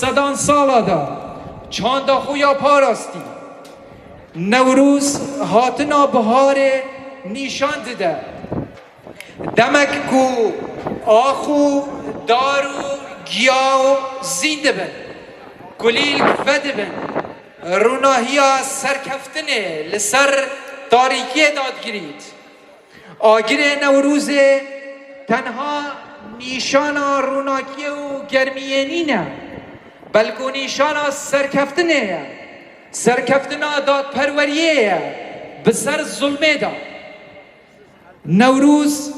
صدان سالا دا چاندا خویا پاراستی نوروز هاتنا بهار نیشان ده دمک کو آخو دارو گیاو زینده بن گلیل فده بن روناهیا سرکفتنه لسر تاریکی داد گرید آگیر نوروز تنها نیشانا روناکی و گرمیینی نه بلکه نیشانا سرکفتنه سرکفتنا داد پروریه بسر ظلمه دا نوروز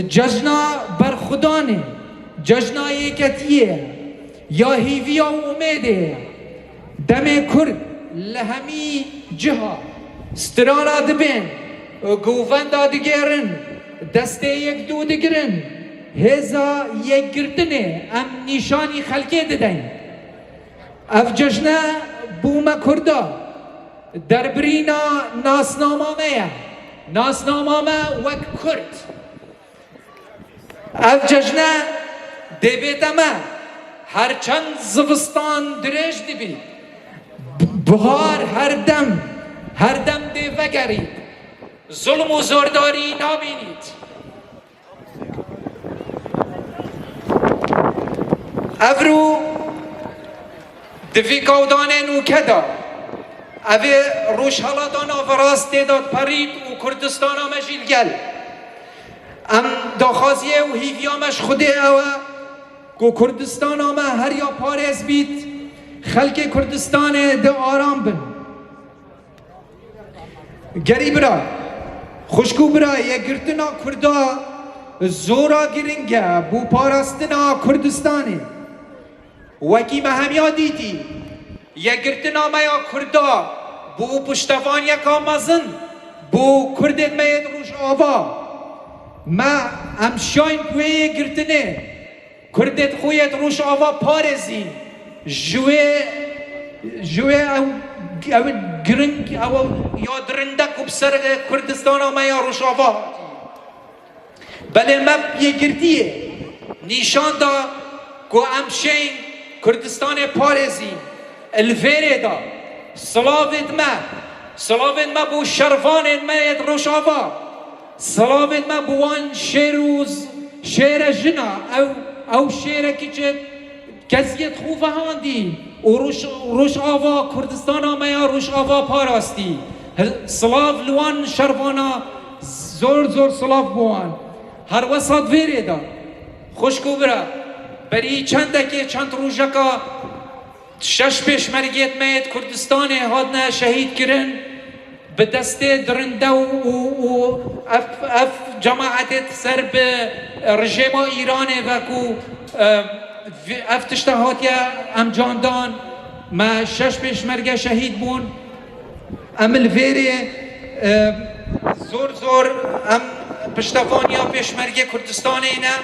جشنا برخدانه جشنا یکتیه یا هیویا و امیده دم کرد لهمی جها سترانا دبین گوفن دادگرن دسته یک دو دگرن هزا یک گردنه ام نیشانی خلقه ددن اف جشنه بوم کردا در برینا ناسنامامه ناسنامامه وک کرد اف جشنه دبیتمه هرچند زوستان درش دبید بهار هر دم دیوه گرید ظلم و زورداری نبینید افرو دفی کودانه نوکدا اوه روش حالاتان آفراست داد پرید و کردستان مجیل گل ام داخازیه و هیویامش خوده اوه که کردستان هر یا پارز بید خلق کردستان ده آرام بن گریب را خوشکو برا یک گرتنا کردا زورا گرنگه بو پاراستنا کردستانه وکی مهمیا دیدی یک گرتنا میا کردا بو پشتوان یکا مزن بو کردت مید روش آوا ما امشاین پوی گرتنه کردت خویت روش آوا پارزین جوه او گرنگ او یا درندک و بسر کردستان ما یا روش آوا بله مب یه گردیه نیشان دا که امشین کردستان پارزین الفیره دا سلاوید ما بو شرفان ما ید روش آوا سلاوید ما بوان شیر جنا او شیر که کسیت خوفه هاندی و روش آوا کردستان ما یا روش آوا پاراستی سلاو لوان شرفانا زور سلاو بوان هر وسط ویره دا خوشکو برا بری چند روژکا شش پیشمرگیت مید کردستان هادنه شهید کرن به دست درنده و اف جماعت سر به رژیم ایرانه و کو اف تشتهاتیا ام جاندان ما شش پیشمرگه شهید بون ام الویره زور زور ام پشتوانیا پیشمرگی کردستان اینه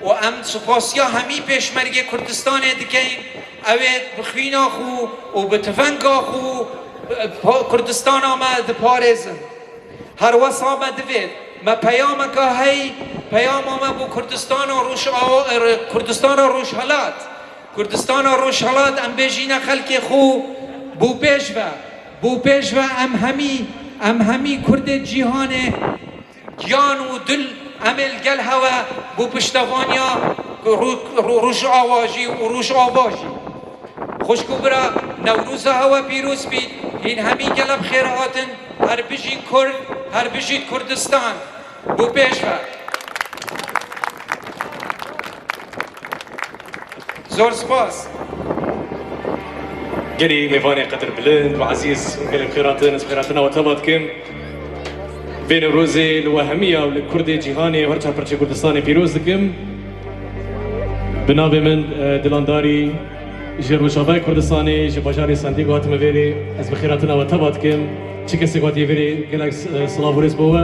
و ام سپاسیا همی پیشمرگی کردستان دکین اوید بخوینا خو و بتفنگا خو کردستان آمد پارزن هر وصا آمد دوید ما پیام که هی پیام آمد بو کردستان و کردستان و روش حالات ام بیجینا خلق خو بو پیشوا ام همی کرد جیهان جان و دل عمل گل هوا بو پشتوانیا روش آواجی خوشکو برا نوروز هوا پیروز بید این همی گل بخیر هاتن هر بجی کرد هر بجید کردستان بو پیشوا زور سپاس جري ميفاني قدر بلند وعزيز قال بخيراتنا وطلباتكم بين روزي الوهمية والكردي جيهاني وهرجع برشي كردستاني بيروزكم بنابي من دلانداري جيرو شافاي كردستاني جباجاري سانتيغو هاتم فيري از بخيراتنا وطلباتكم چكسي قواتي فيري قالك صلافوريس بوا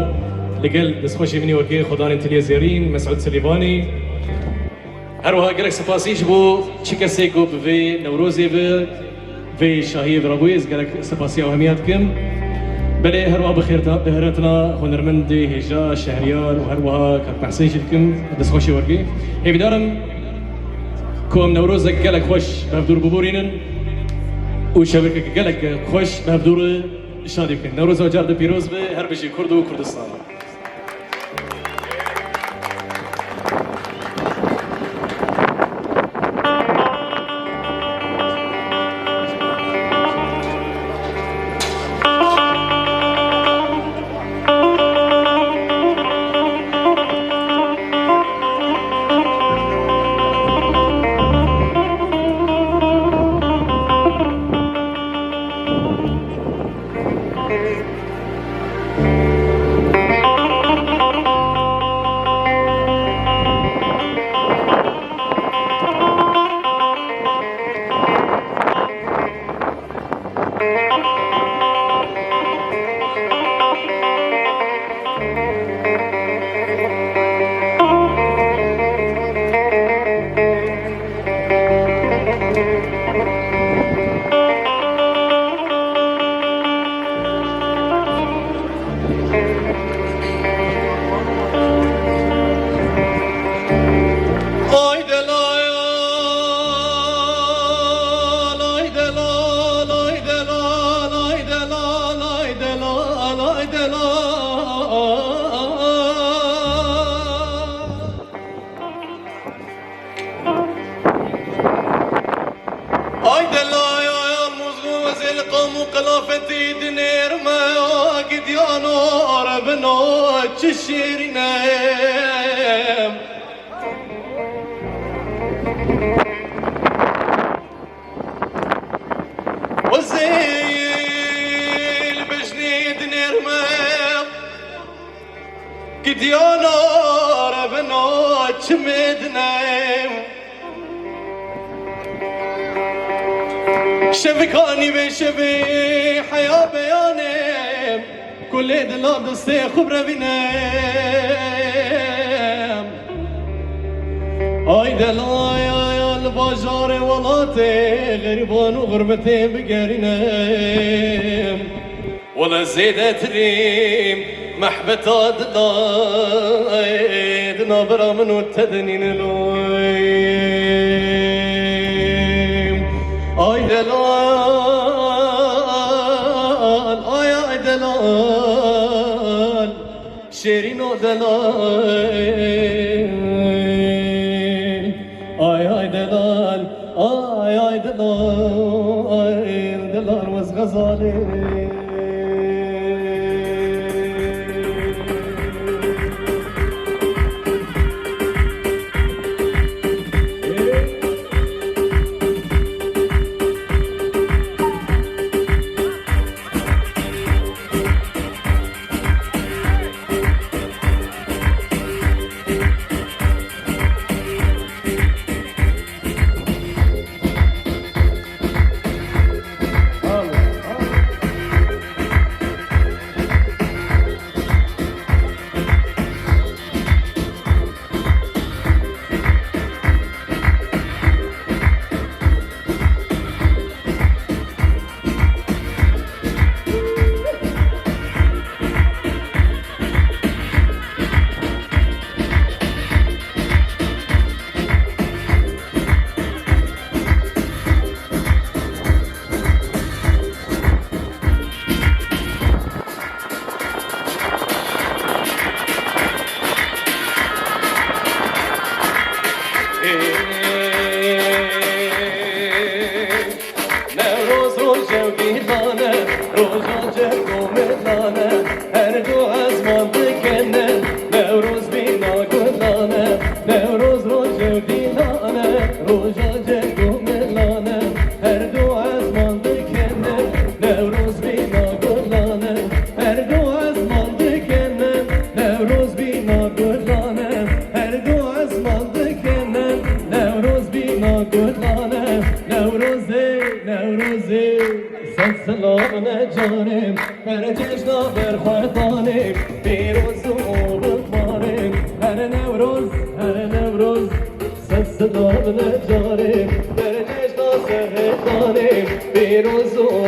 لقل دسخوشي مني وكي خدان انتليا زيرين مسعود سليباني هروها قالك سپاسيش بو چكسي قو بفي نوروزي في شاهي برابويز قالك سپاسيا وهمياتكم بلي هروها بخيراتنا هنرمندي هجا شهريار وهروها كانت محسن شدكم دسخوشي ورقي هي بدارم كوم نوروزك قالك خوش بهفدور ببورينن وشبكك قالك خوش بهفدور شادي بكن نوروز وجارد بيروز به هر بشي كردو وكردستان شبكاني بشبي حياة بيانم كل دلاب دستي خبرة بنام اي دلايا يا البجار ولاتي غربان وغربتي بقرنام ولا زيدت ريم محبة دلايد نابرا منو التدنين لويم اي دلال اي دلال شيرينو دلال اي دلال اي دلال دلال وز غزالي برخوردانه پیروز و بخواره هر نوروز سسدان نجاره در نجنا سهدانه پیروز و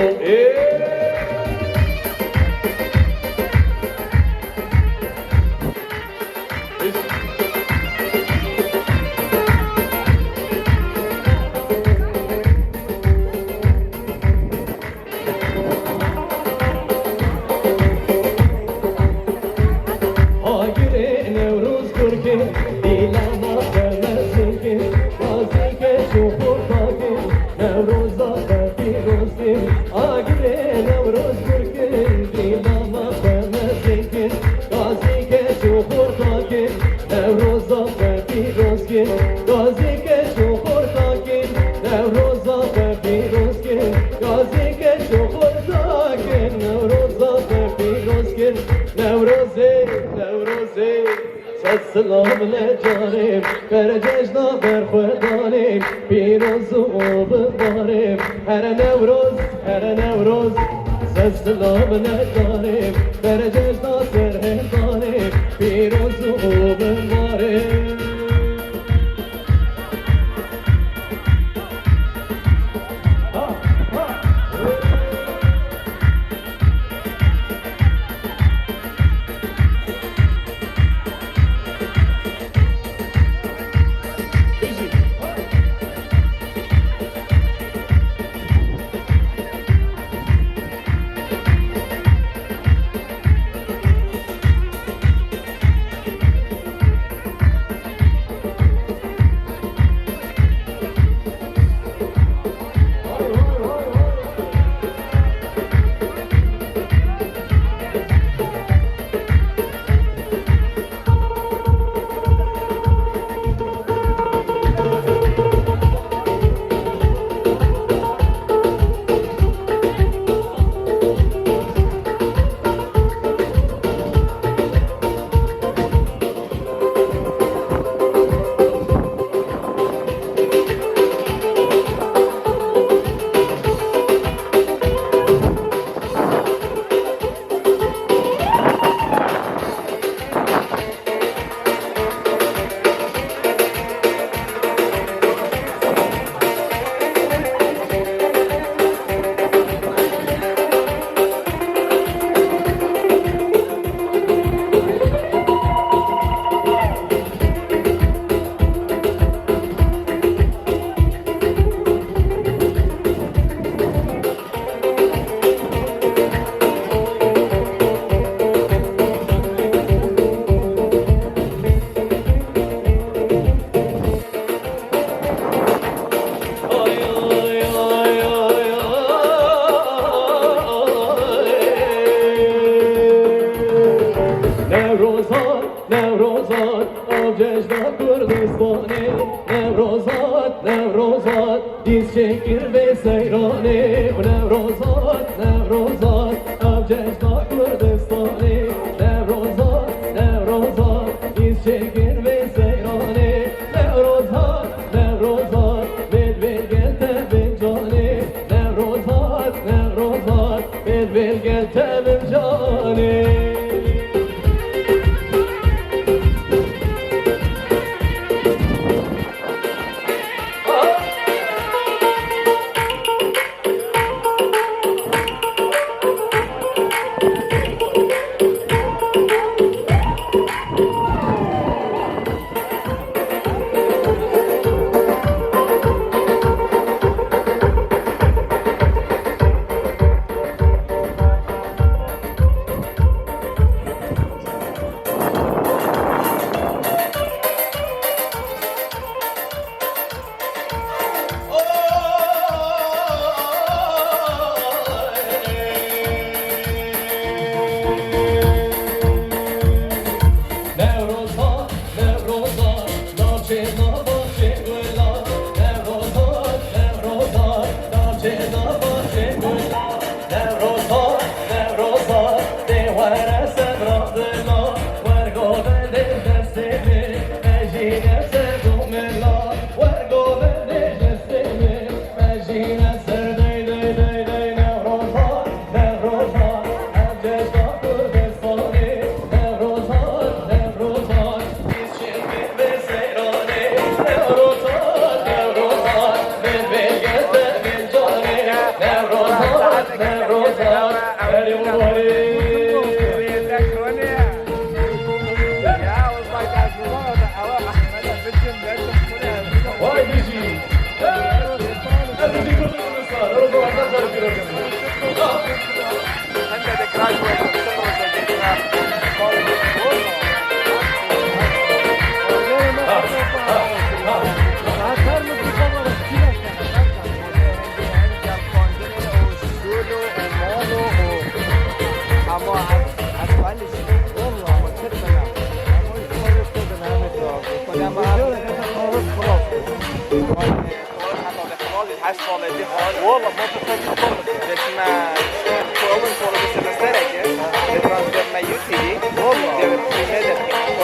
سلام لجانم بر جشنا برخوردانم پیروز و ببارم هر نوروز سلام لجانم بر جشنا سرهندانم پیروز و ببارم نوروزات آب جشن کردستانه نوروزات دیز شکر به سیرانه نوروزات آب جشن کردستانه نوروزات دیز شکر به سیرانه نوروزات بید گلته بجانه نوروزات بید گلته بجانه والله ما فكرت ليش ما اول صوره بس بسرعه الترانسفير ما يوتي والله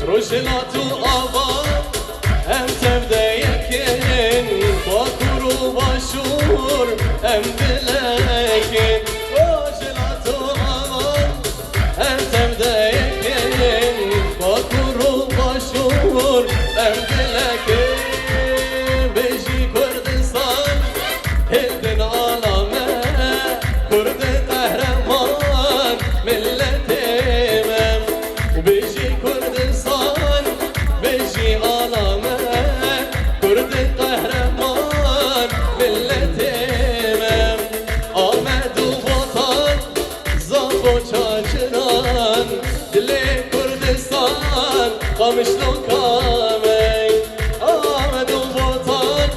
رجلات الأبا أم تبدأ يكن وكرو بشور أم بلاكن رجلات الأبا أم تبدأ يكن وكرو بشور أم بلاكن بيجي كردستان هدن عالمه كرد قهرمان ملة إمام وبيجي كردستان بيجي عالمه كرد قهرمان ملة إمام آمد وطن زاخو چاچران دل كردستان قامش لو كامي آمد وطن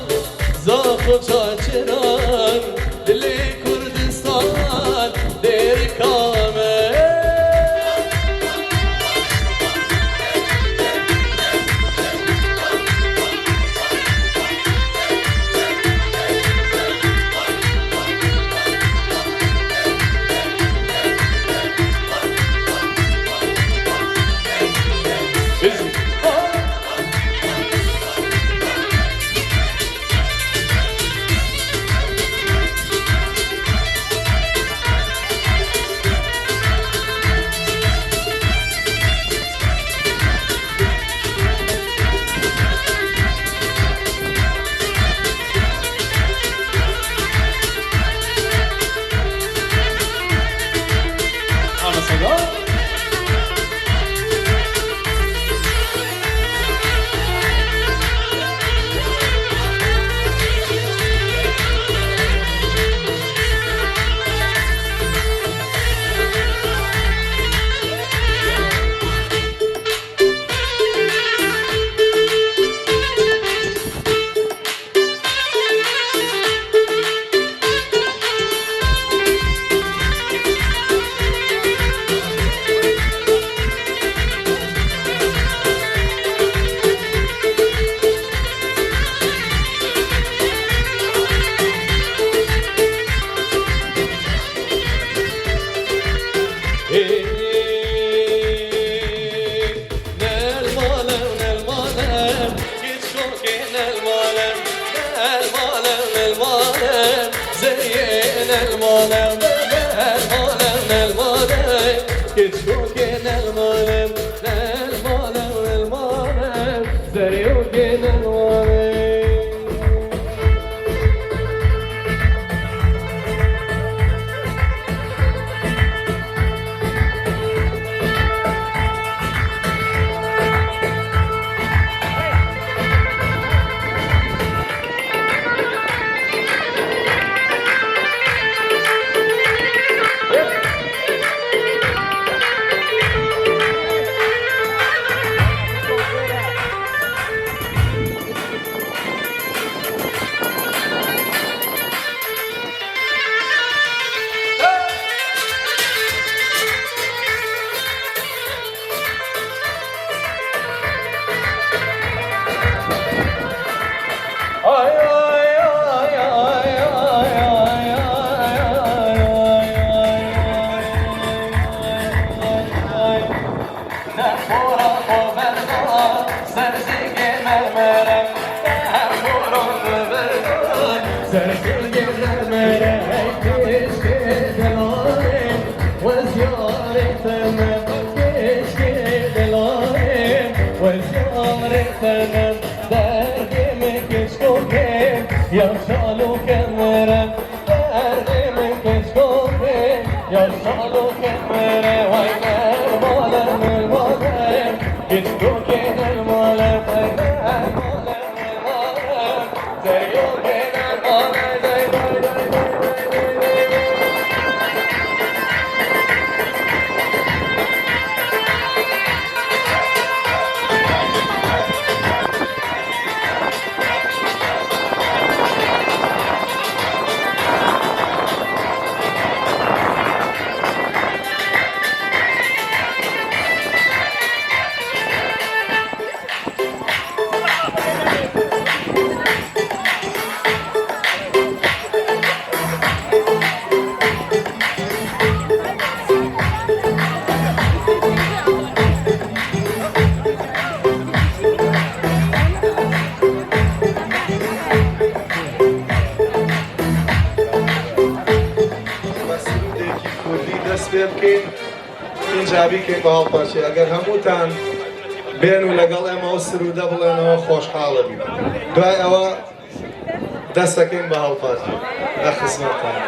زاخو چاچران دل كردستان دير كامي خارتنم دردم کشکوکم یا شالو کمرم دردم کشکوکم یا شالو کمرم وای مرمالم مرمالم کشکوکم مرمالم وای مرمالم مرمالم زیوکم مرمالم زی اینجابی که با پاشه اگر هموتان بین و لگل اما سروده بلن و خوشحال بید دوای اوا دستکین با پاشه اخسمتان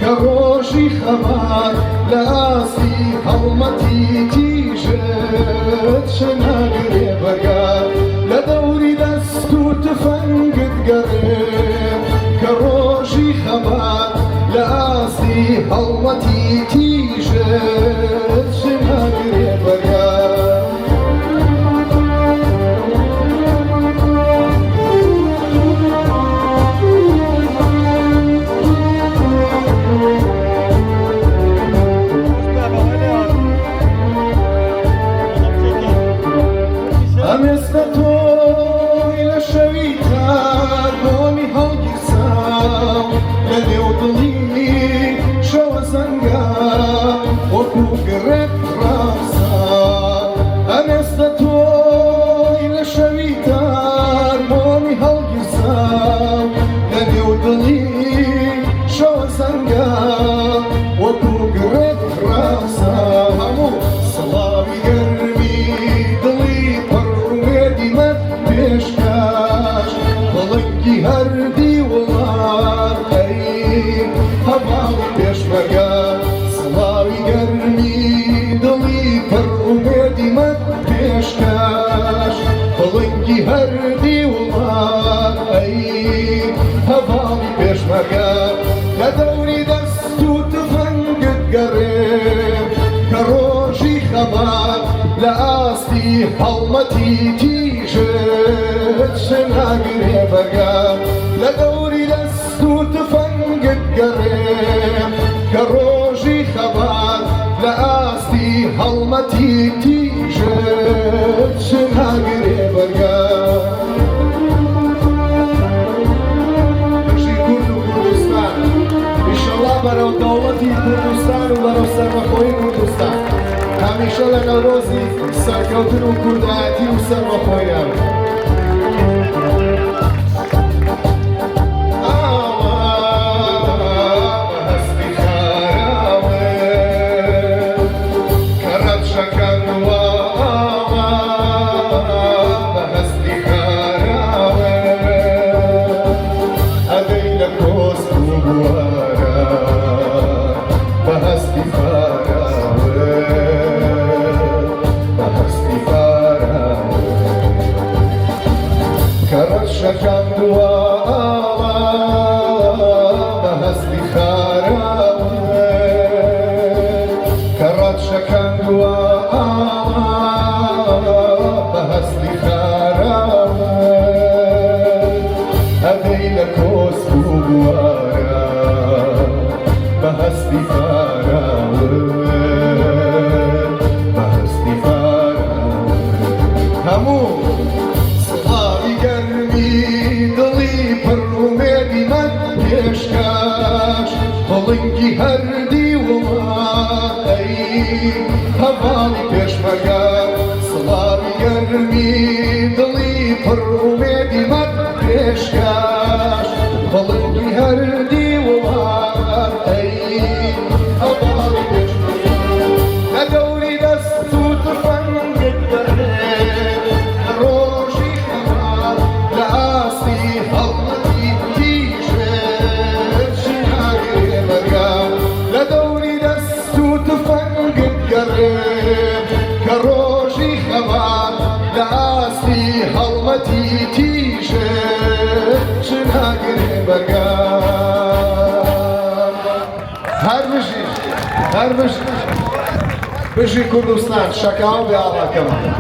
كروشي خمار لاسي هومتي تيجت شناقري بقى لدوري دستو تفنقد قريب كروشي خمار لاسي هومتي تيجت شناقري بقى هومتي تيجت شناقري بقى لدوري دستو تفنقد قريب كروجي خبر لآستي هومتي تيجت شناقري بقى بشي كله كردستان إن شاء الله برو دولتي كردستان وبرو سرمخوي كردستان همیشه لنوروزی سرکوتن و کردایتی و سرمخویم لكوس بوارا بهستي همو صحابي قرمي دلي برميدي من يشكاش بلنكي هردي وماي هفالي بيشمقا صحابي قرمي دلي برميدي من يشكاش بلنكي هردي وماي هفالي بيشمقا لدوري دستو تفنقد روشي خمار لعاصي هلتي تيشت شناقي مقام لدوري دستو تفنقد قرب كروشي خمار لعاصي هلتي تيشت شناقي مقام هر بشي كردستان شكاو بأعلى كمان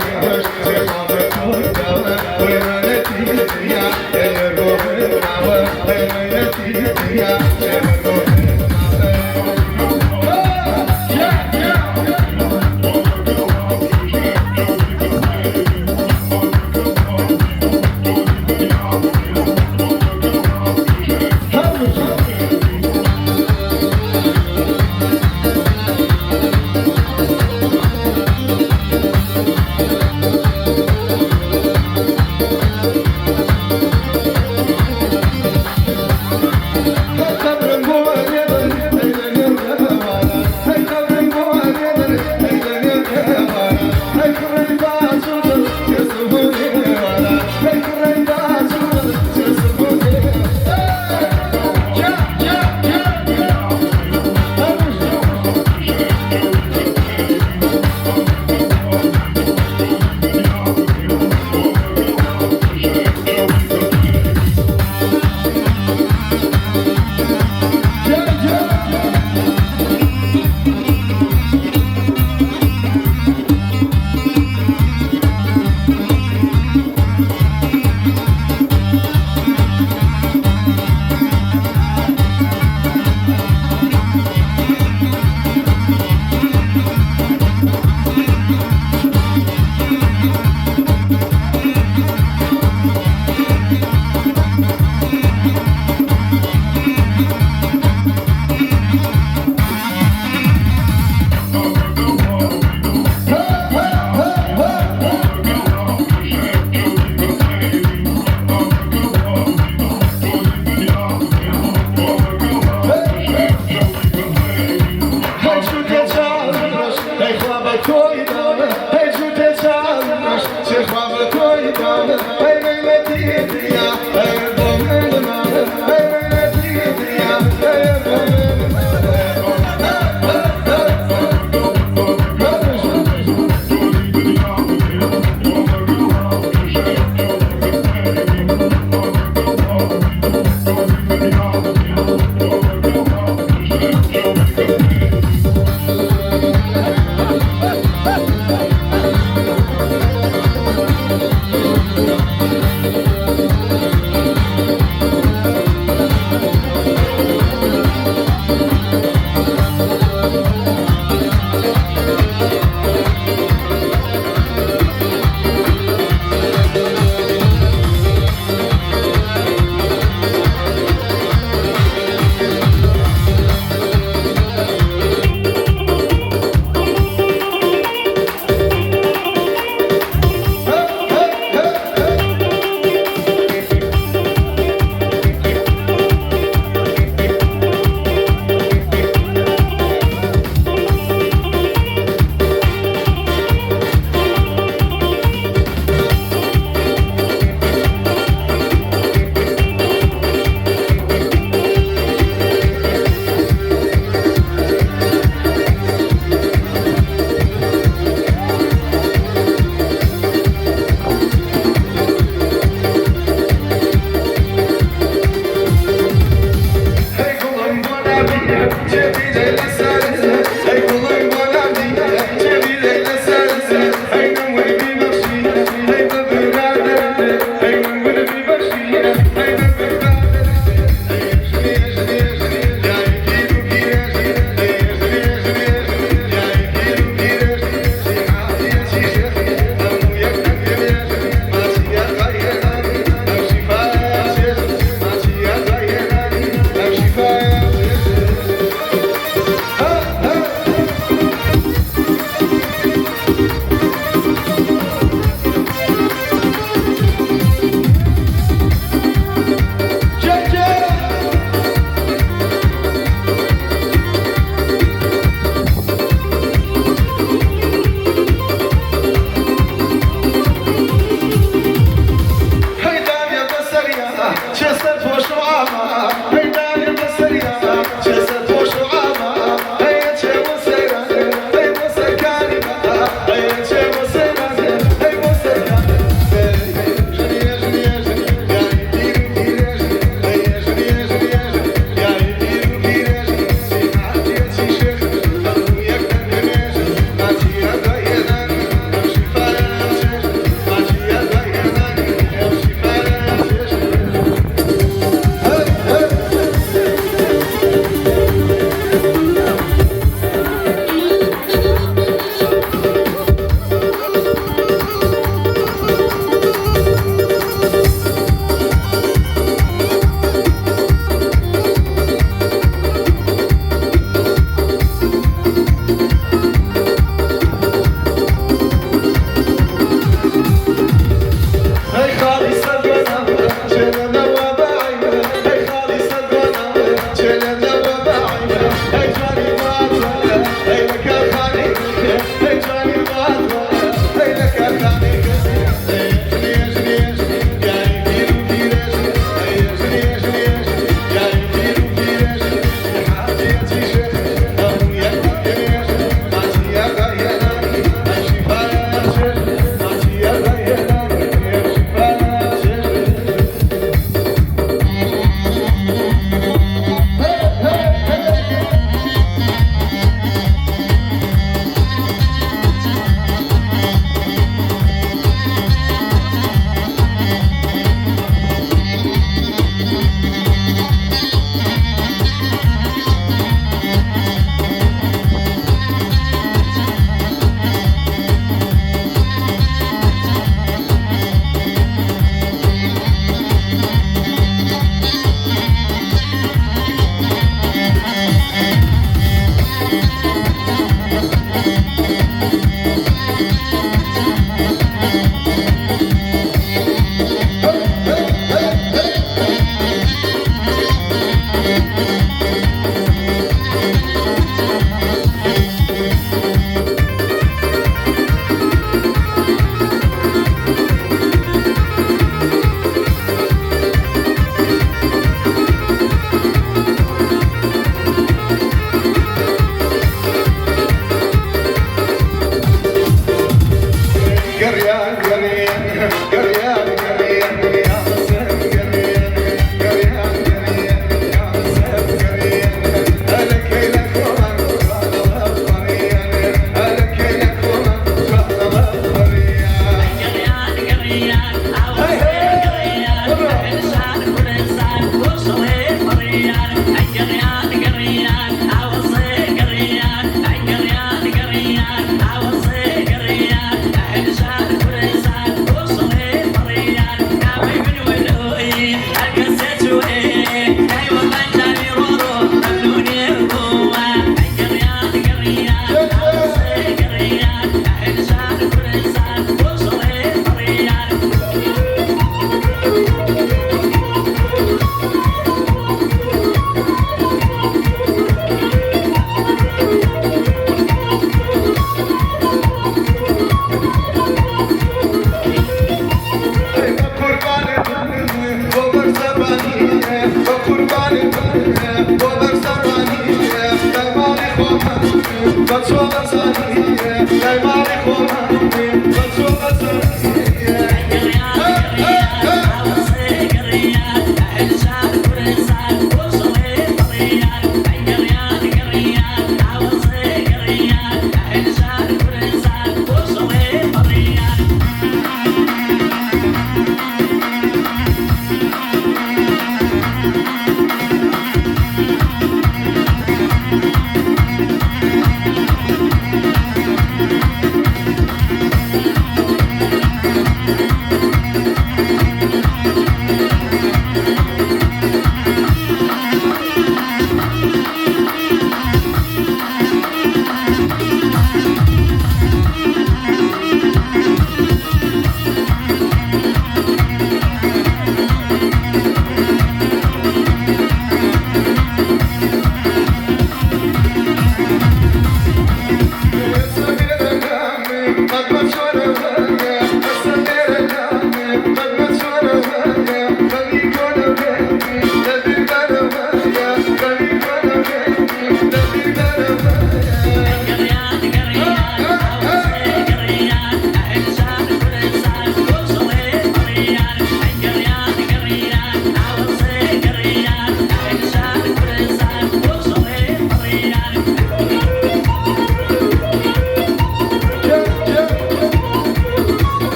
Hey,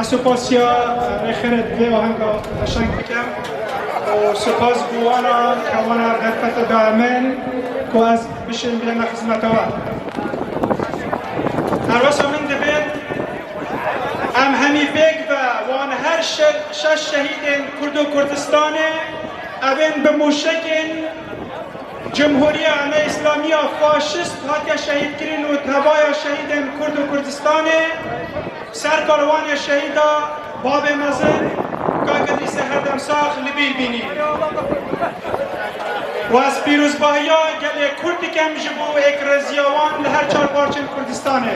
سپاسیا خیرت به آهنگا قشنگ بکم و سپاس گوانا کوانا غرفت دائمن که از بشین بیان خدمت ها هر واسه من دبید ام همی بگ و وان هر شش شهید کرد و کردستان اوین به موشکین جمهوری اسلامی فاشیست هاتیا شهید کرین و تبایا شهید کرد و کردستان سرکاروان شهیدا باب مزن کاکدی سهردم ساخ لبیل بینی و از پیروزباهی ها گله کردی کم جبو ایک رزیاوان لهر چار پارچن کردستانه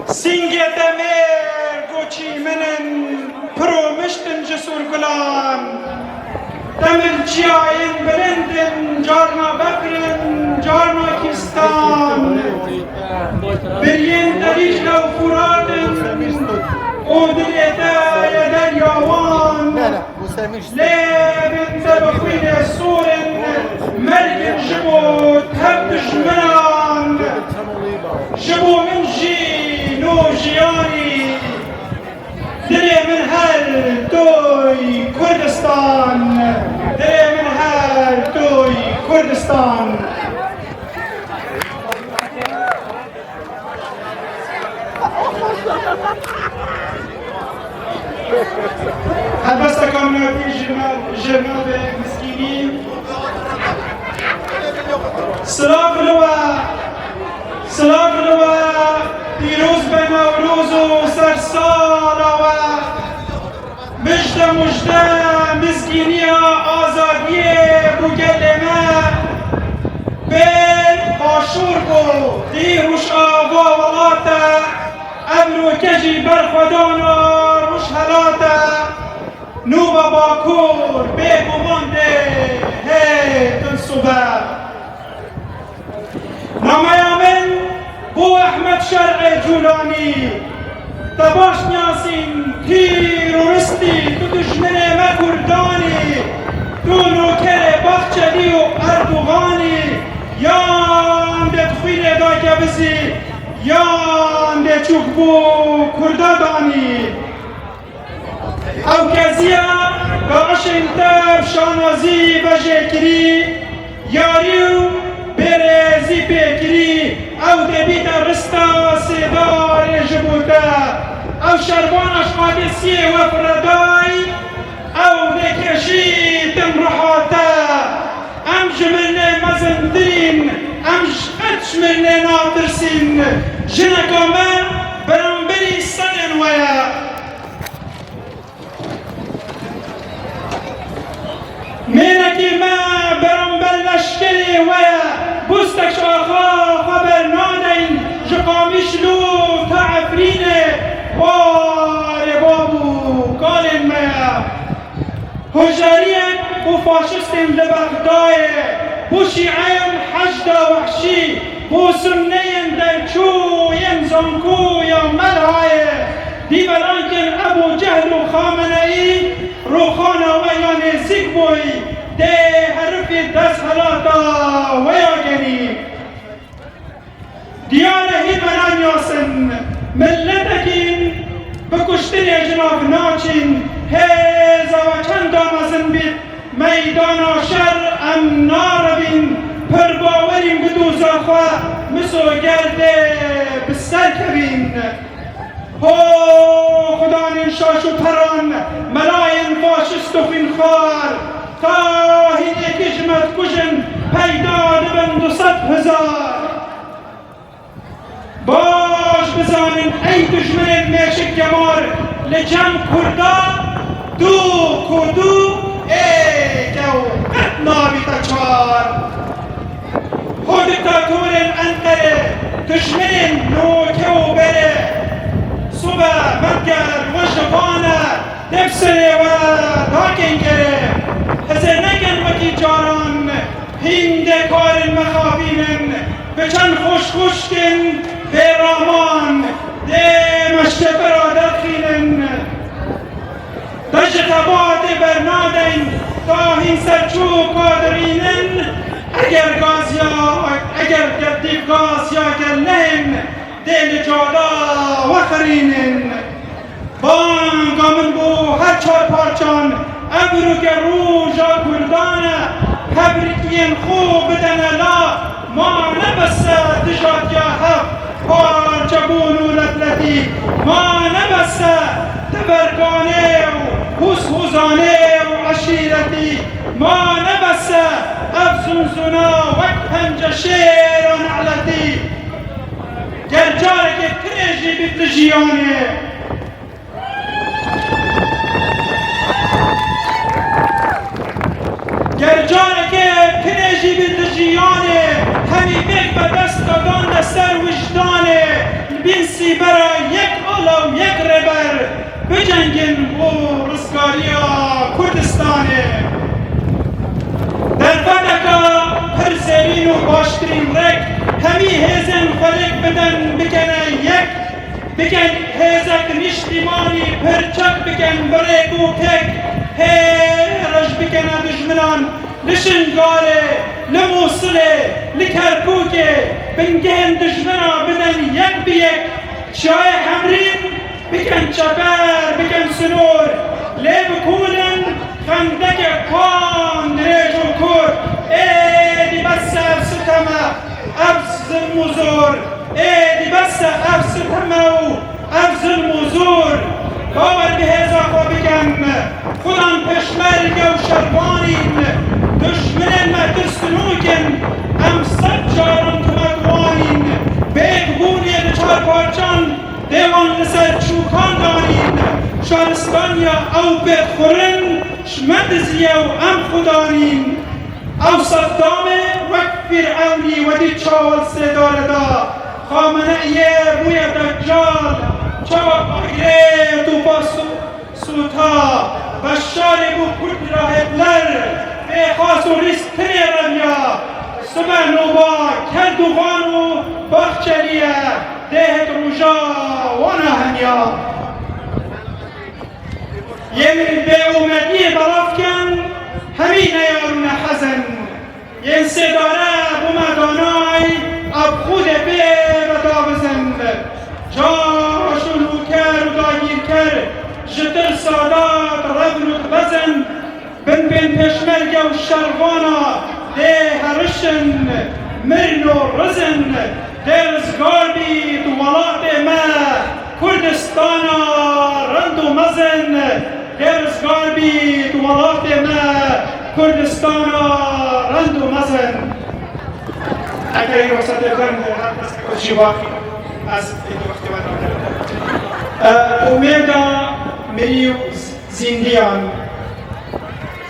سینگه دمیر گوچی منن پرو مشتن جسور گلان دمر جیاین بلندن جارنا بکرن جارنا کستان برین دریج لو فرادن او دلیده دریاوان لبن دبخوین سورن ملک جبو تبتش منان جبو من جی نو جیانی دلی من هر دوی کردستان دلی من هر دوی کردستان البسته کامناتی جناب مسکینی سلاف لوا پیروز به نوروز و سرسال و مجده مسکینی آزادی بوگلمه بین آشور بو دیروش آوا ولاته امرو کجی برخودانا روش حلاته نوبا باکور بگو مانده هی تنصبه ناميامن بو احمد شرع جولانی تباش نیاسین تیرورستی تو دشمن مکردانی تو نوکر بخچلی و اردوغانی یان ده تخوین دا گبزی یان ده چوک بو کردادانی او کزیا باش انتب شانازی بجکری یاریو برزی بکری او دبی در رستا سیدار جبوتا او شربانش قادسی و فردای او دکشی تمرحاتا ام جمرن مزندرین ام جمرن ناترسین جنکامه برنبری سنن ویا مینکی ما برنبر لشکری ویا بستش آخا خبر نادین جقامیش لو تعفرینه واره بابو کالین میا هجارین و فاشستین لبغدایه بو شیعین حجد وحشی بو سنین درچوین زنکویا ملعایه دیبرانکن ابو جهل و خامنهی روخانه و ایان زیگ بوی ده حرفی دست حلاتا ویاگنی دیانه هی منان یاسن ملتکین بکشتن جناب ناچین هیزا و چند آمزن بید میدان شر ام ناربین پر باوریم بدو زاخواه مسو گرده بسر کبین هو خدا نشاش و پران ملاین فاشست و فینخوار تا هین کشمت کشن پیدا دبند و 100,000 باش بزانن ای دشمن میشک گمار لجم کردا دو کدو ای جو ناوی تچار خود دیکتاتور انقره دشمن نوکه و بره صبح مدگر و شبانه دفسره و داکن کره هزر نگن وکی جاران هنده کار مخابینن بچن خوش کن به رامان ده مشت برادر خینن دش تباد برنادین داهین سرچو قادرینن اگر گاز یا اگر گردیب گاز یا گرنهن دل جادا و خرینن بانگا من بو هر چار پارچان ابرو که روژا کردانه کبریتین خوب بدن لا ما نبسه دجات یا هف پارچه بونو لطلتی ما نبسه تبرگانه و حسحوزانه و عشیرتی ما نبسه افزونزونا و پنج شیر و نعلتی گرجاره که کرجی بیت جیانه گرجاره که کرجی بیت جیانه همی بیت به دست دادان سر وجدانه بینسی برای یک اولا و یک ربر بجنگن و رزگاریا کردستانه در فدکا پرزرین و باشترین رک همی هزن خلق بدن بکنه یک بکن هزک نشتیمانی پرچک بکن برگ و کک هرش بکنه دشمنان لشنگاره لموصله لکرکوکه بنگهن دشمنا بدن یک بیک شای حمرین بکن چپر بکن سنور لی بکولن خندک کان دریج و کور ایدی بس افستمه افز المزور ایدی بس افستمه و افز المزور باور به هزا خوا بکن خودان پشمرگ و شربانین دشمن مترسنوکن ام صد جاران کمکوانین بیگ بونی چار پارچان دیوان لسر چوکان دانین شارستانیا او بیت خورن شمدزیه و ام خدانین او صدامه وک فرعونی و دی چاول سیدار دا خامنه ایه بوی دجال چاوک آگره تو باسو سوتا بشاری بو کرد را هتلر به خاص و ریستنی رویا سبه نوبا کردوغان و بخچلیه دهت روژا و نهنیا ین به اومدی برافکن همین نیارون حزن ین سداره بومدانای اب خود به و دابزن جاشون هوکر و داگیر کر جتر سادات ربنوت بزن بن پشمرگ و شروانا ده هرشن مرن و رزن درزگار بید ولات ما کردستانا رند و مزن درزگار بید ولات ما کردستانا رند و مزن اگر این وسط کن کچی باقی از این وقت امیدا مریو زندیان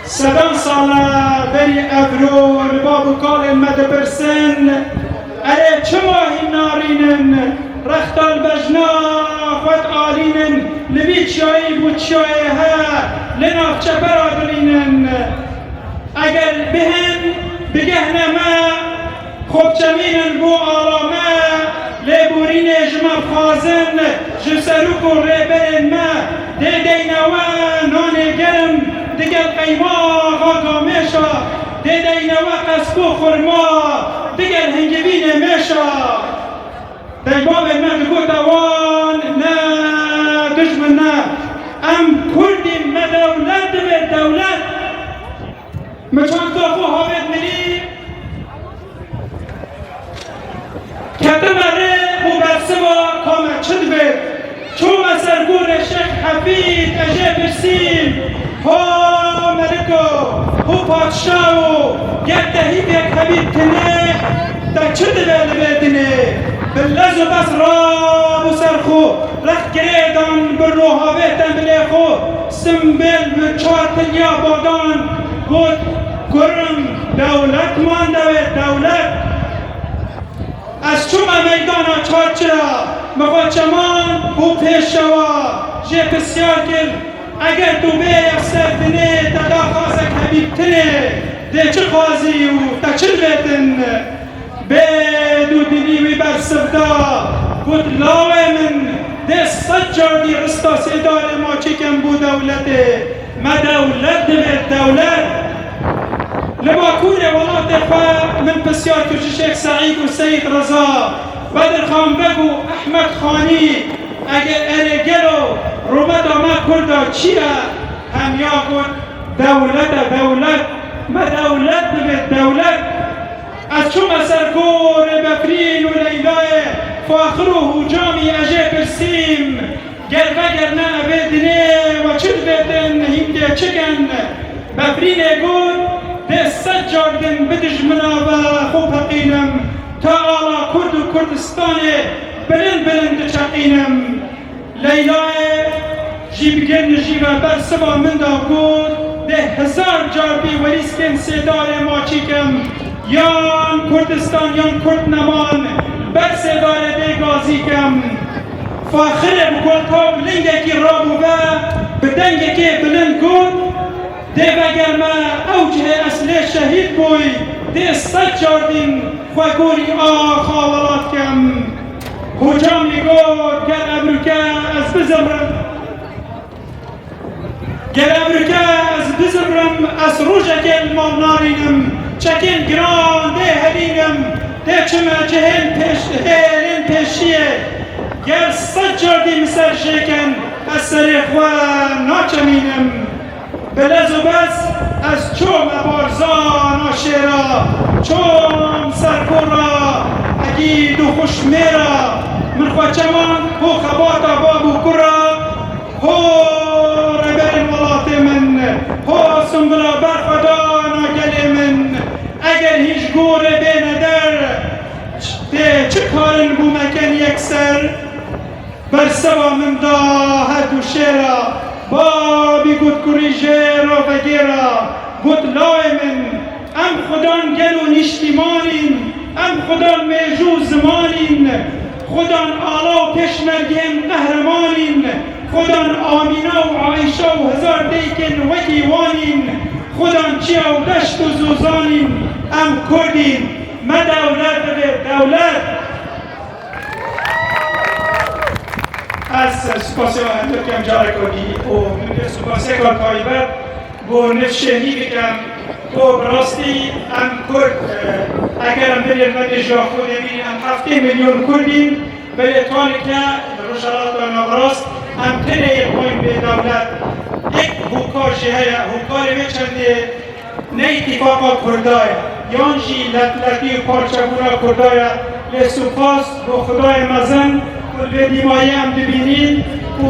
سدان ساله بری ابرو لباب کال مدبرسن اره چه ماهی نارینن رختال بجنا خود آلینن لبی چایی بود چایی ها لناف چه برادرینن اگر بهن بگهنه ما خوب چمینن بو آرامه لبورین جمع خازن جسروک و ریبرن ما دیدینوه نان گرم دیگر قیماغ آگامشا دیدینوه قصب و خورما دیگر هنگوین میشا دیباب من بگو دوان نه دشمن نه ام کردیم مدولت به دولت مچان داخو حامد ملی کتم اره مبرسه با کامت چد بید چون سرگور شیخ حفید اجه برسیم ها ملکو هو پادشاهو یک دهید یک حبیب تنه تا چه دبل بدنه بلز و بس راب و سرخو رخت گریدان بر روحاویتن بلیخو سنبل به چار تلیا بادان گود گرم دولت مانده دولت از چوم میدان چارچرا مقاچمان بو پیشوا جه بسیار کرد اگر تو به یک سردنه تا دا خواسته حبیب تنه ده چه خوازی و تا چه بیتن به دو دنیوی بر سفدا گود لاوه من ده سجار دی رستا سیدار ما چکم بو دولته ما دولت ده دولت لما كوري والله دفع من بسيار كرش الشيخ سعيد والسيد رضا بدر خان بگو احمد خانی اگر ارگلو رومد ما کرده چیه هم یا گفت دولت ما دولت بگه دولت از چون سرگور بفرین و لیلای فاخرو جامی اجه برسیم گر بگر نه بدنه و چل بدن هیمده چگن بفرین گور ده سجاردن بدجمنا و خوب حقینم تا آلا کرد و کردستان بلند چقینم لیلای جیبگن جیبه بر سبا من دا گود ده 1000 جار بی ولیسکن سیدار ما چیکم یان کردستان یان کرد نمان بر سیدار بی گازی کم فاخره بکن تا بلنگه کی رابو به بدنگه کی بلند گود ده بگر ما اوجه اصله شهید بوی ده 100 جاردین خوگوری خاولات کم هجام میگود گر ابروکه از بزمرم گر ابروکه از بزمرم از روژه گل مال نارینم چکن گران ده هلینم ده چمه هلین پیشیه گر 100 جاردی مسر شکن از سر خواه ناچمینم بلز و بس از چوم بارزان و شیرا چوم سرکورا اگید و خوشمیرا من خواه چمان هو خباتا بابو کرا هو ربرین ولات من هو سنبلا برخدا ناگل من اگر هیچ گور بین در چه کارن بو مکن یک سر بر سوا من دا هدو شیرا بابی گود کریجه را بگیرا گود لای من ام خدان گل و نشتیمانین ام خدان میجو زمانین خدان آلا و پشمرگیم قهرمانین خدان آمینا و عایشه و 1000 دیکن و دیوانین خدان چیا و دشت و زوزانین ام کردین ما دولت به دولت از سپاسی و کم جاره کنی و سپاسی کن تایبت با نفشنی بکم با براستی ام کرد اگرم بریم مده جا خود بینیم 7 میلیون کردیم بله توانی که روشالات و نابراست ام تنه یک پایین به دولت یک حکار جهه حکار بچنده نه اتفاقا کردای یانجی لطلقی و پارچگونا کردای لسوپاس با خدای مزن کل به دیمایی هم ببینید و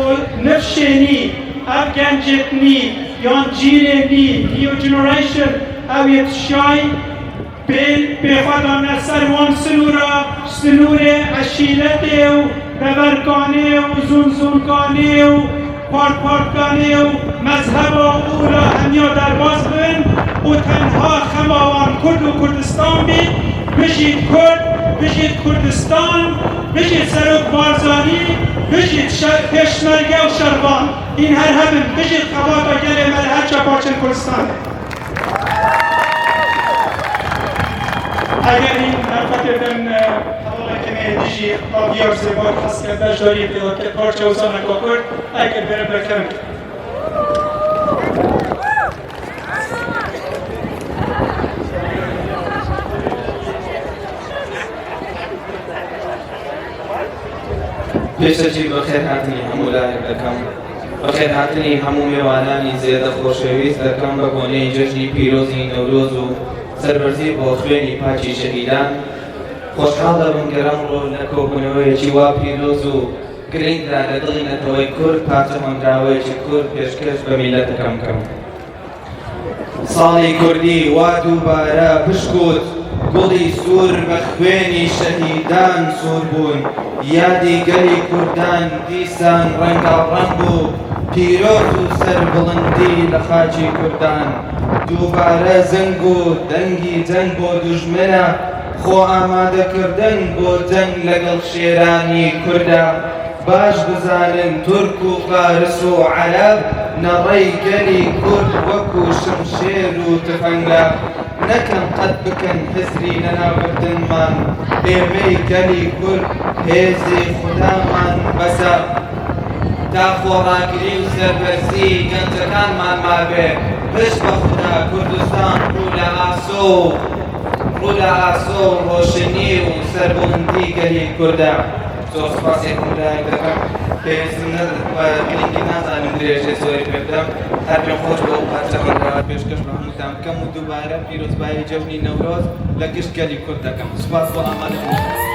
نفشنی او گنجتنی یان جیرنی نیو جنریشن او یت شای به خدا نصر وان سنور عشیلته و ببرکانه و زونزونکانه و پارکانه و مذهب او را همیا درباز بین و تنها خماوان کرد و کردستان بید بشید کرد بشید کردستان بشید سرک بارزانی بشید پشمرگه و شربان این هر همین بشید خباتا گله ملحد چه پارچن کردستان اگر این نرفت کردن حوالا که دیجی آبیار زبار خاص کردش داری که پارچه و زانه کرد اگر بره بکرم پێشەکی بەخێر هاتنی هەموو لایەک دەکەم بەخێر هاتنی هەموو میوانانی زێدە خۆشەویست دەکەم بە بۆنەی جەژنی پیرۆزی نەورۆز و سەربەرزی بۆ خوێنی پاچی شەهیدان خۆشحاڵ دەبم کە ئەمڕۆ لە کۆبوونەوەیەکی وا پیرۆز و گرنگدا لە دڵی نەتەوەی کورد پارچەمەندراوەیەکی کورد پێشکەش بە میلەتەکەم کەم ساڵی کوردی وا دووبارە پشکوت گوڵی سوور بە خوێنی شەهیدان سوور بوون یادی گەلی کوردان دیسان ڕەنگاڕەنگ بوو پیرۆز و سەربڵندی لە خاچی کوردان دووبارە زەنگ و دەنگی جەنگ بۆ دوژمنە خۆ ئامادەکردن بۆ جەنگ لەگەڵ شێرانی کووردا باش بزانن تورک و فارس و عەرەب نەڕەی گەلی کورد وەکو شمشێر و تفەنگە نەکەم قەت بکەن حزری لەناوبردنمان ئێمەی گەلی کورد هێزی خودامان بەسە تا خۆڕاگری و سەربەرزی گەنجەکانمان مابێ پشت بە خودا کوردستان ڕوو لە ئاسۆ ڕوودا ئاسۆ و ڕۆشنی و سەربوونی گەلی کوردان زۆر سپاسێکم لایەک دەکەم پێویستم کلینکی نازانم درێژێ زۆری پێ بدەم هەر پێم خۆش بۆ پارچە بەردەوات پێشکەش بە هەمووتان بکەم و دووبارە پیرۆزبایی جەژنی نەورۆز لە گشت گەلی کورد دەکەم سوپاس بۆ ئامادەبوون.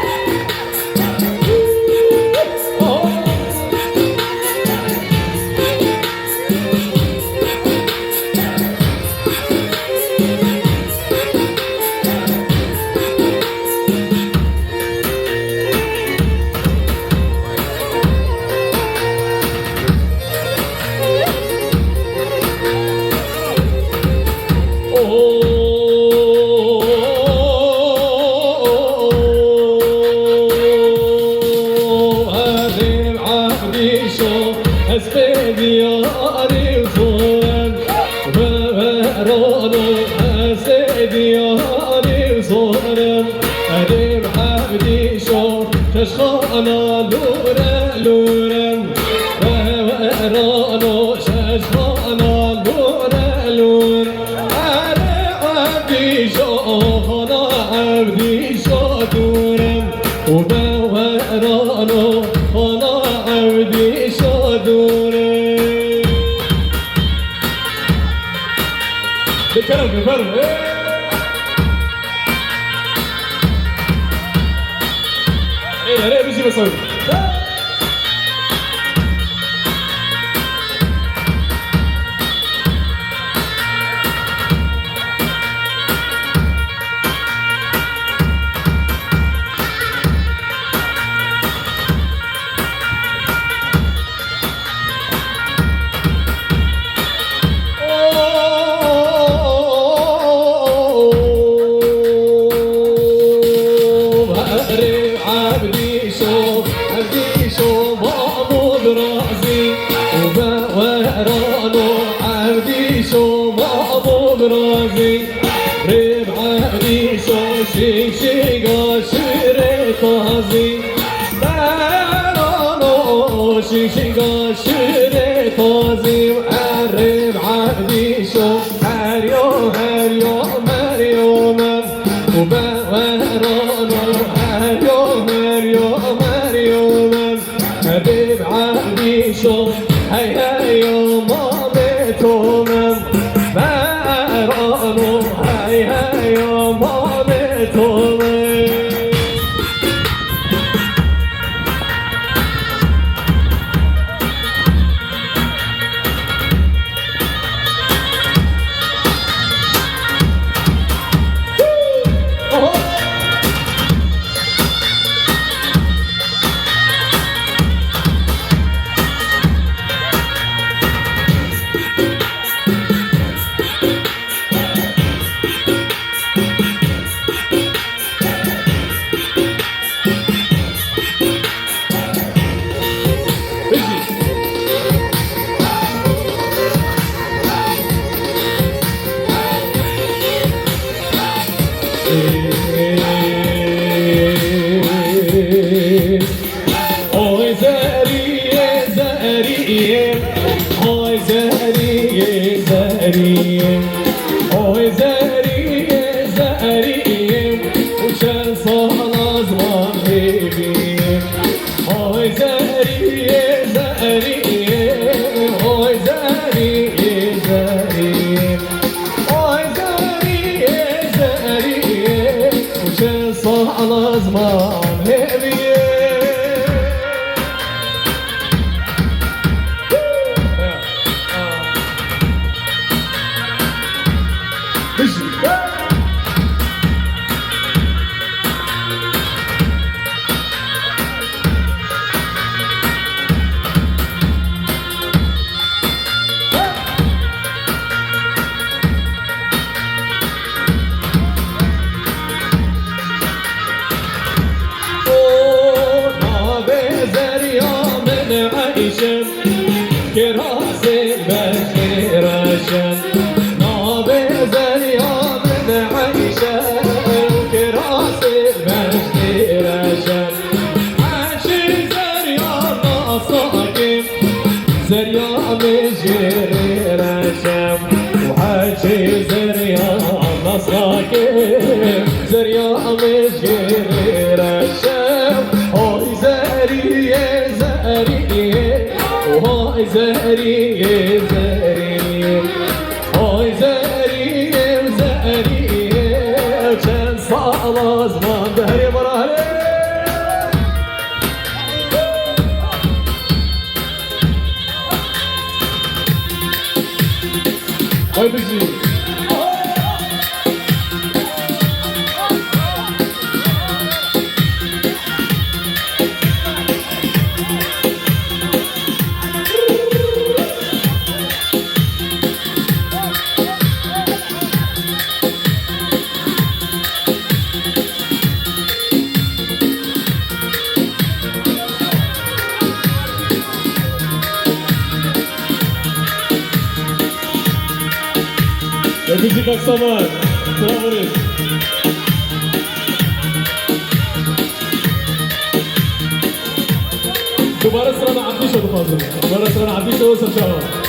خلاص ما دهري براهلي هاي بجي بيجي كاك سامان سلام عليكم دوباره سرنا عدي شو تفاصيل دوباره سرنا عدي شو سرشاوان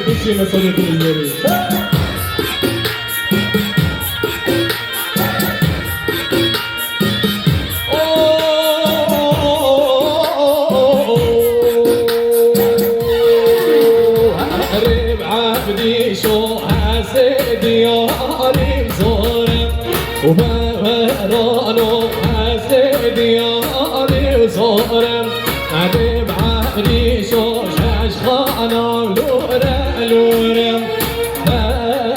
بشي مسؤولية الجمهورية قريب عبدي شو حاسد يا قريب زورك وبهرانو حاسد يا قريب زورك قريب عبدي شو شاش خانو لورا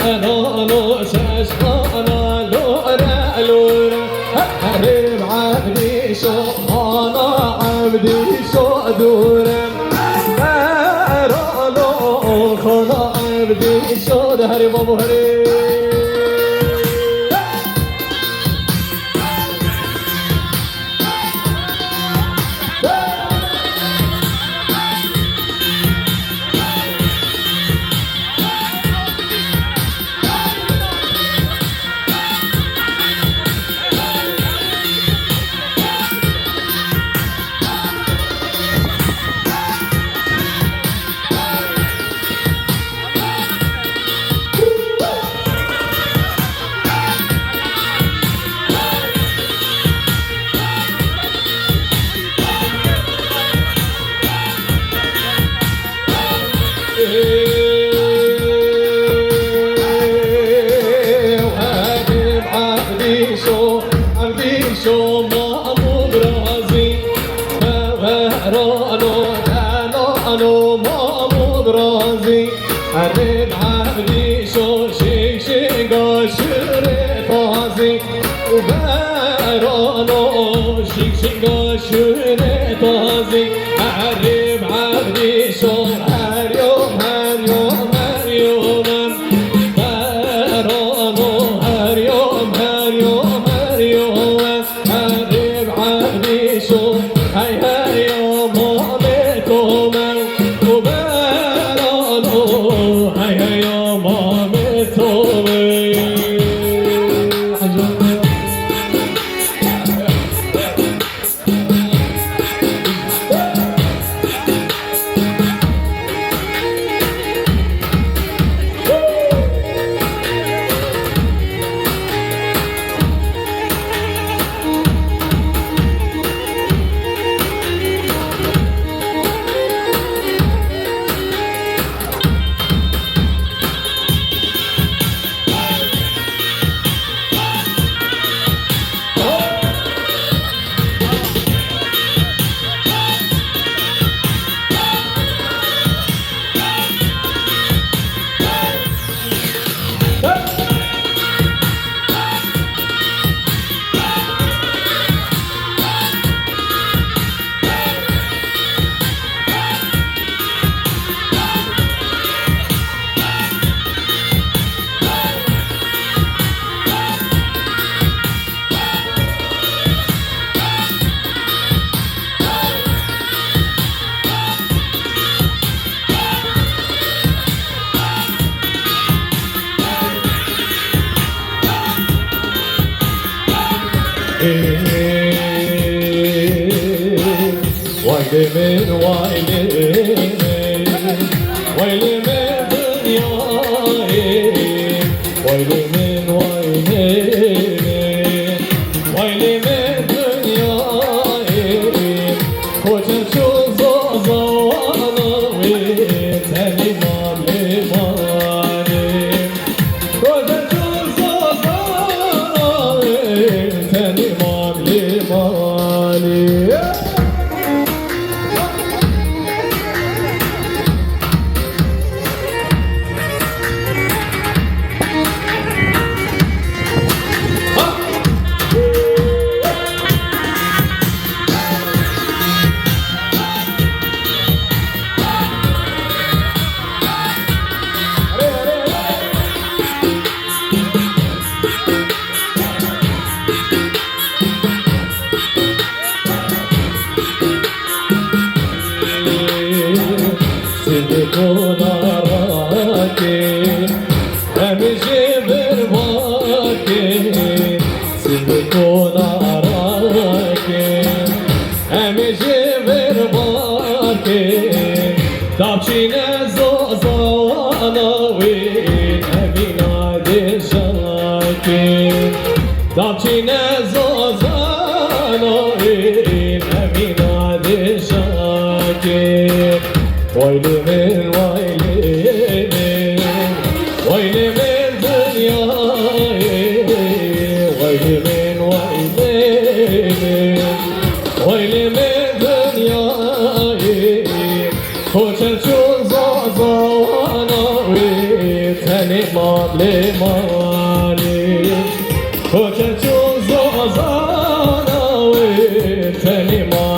هرانو شاش خانا لورا قريب عبدي شو خانا عبدي شو دورا خدا عبدي شو دهري بابو هري ويلي من ويلي من دنياي ويلي من ويلي من دنياي كوچه شو زوانا ويتني مالي كوچه شو زوانا ويتني مالي Tapçine zozana win emina deşakin Tapçine zozana win emina deşakin Vayli min dünyayı Vayli min dünyayı Koçer şu zazana witeni mali Koçer şu zazana witeni mali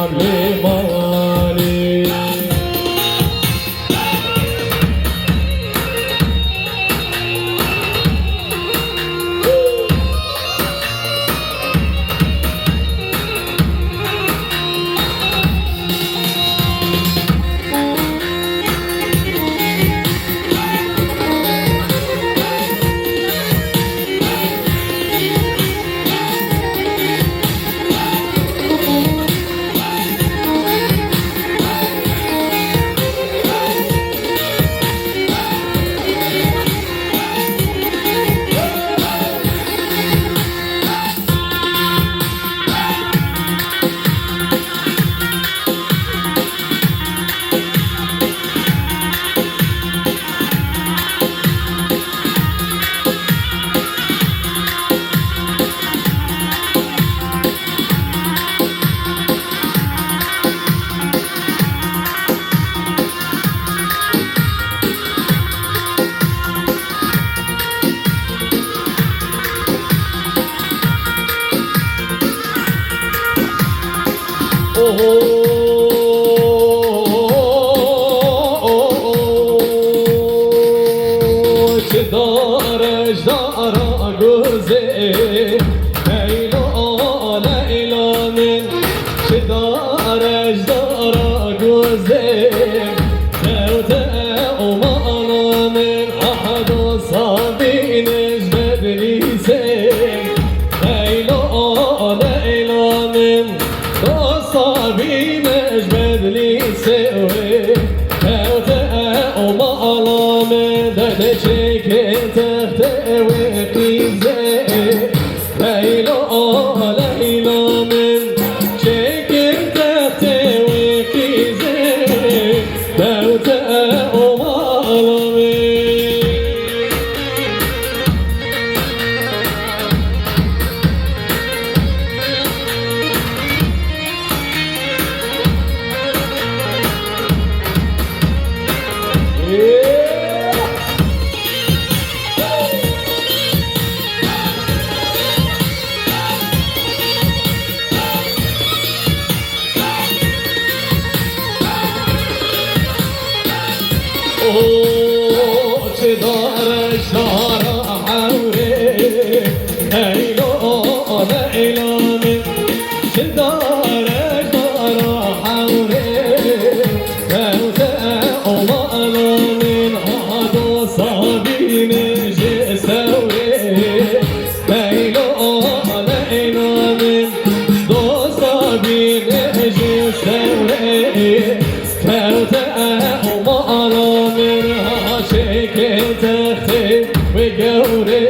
وقوري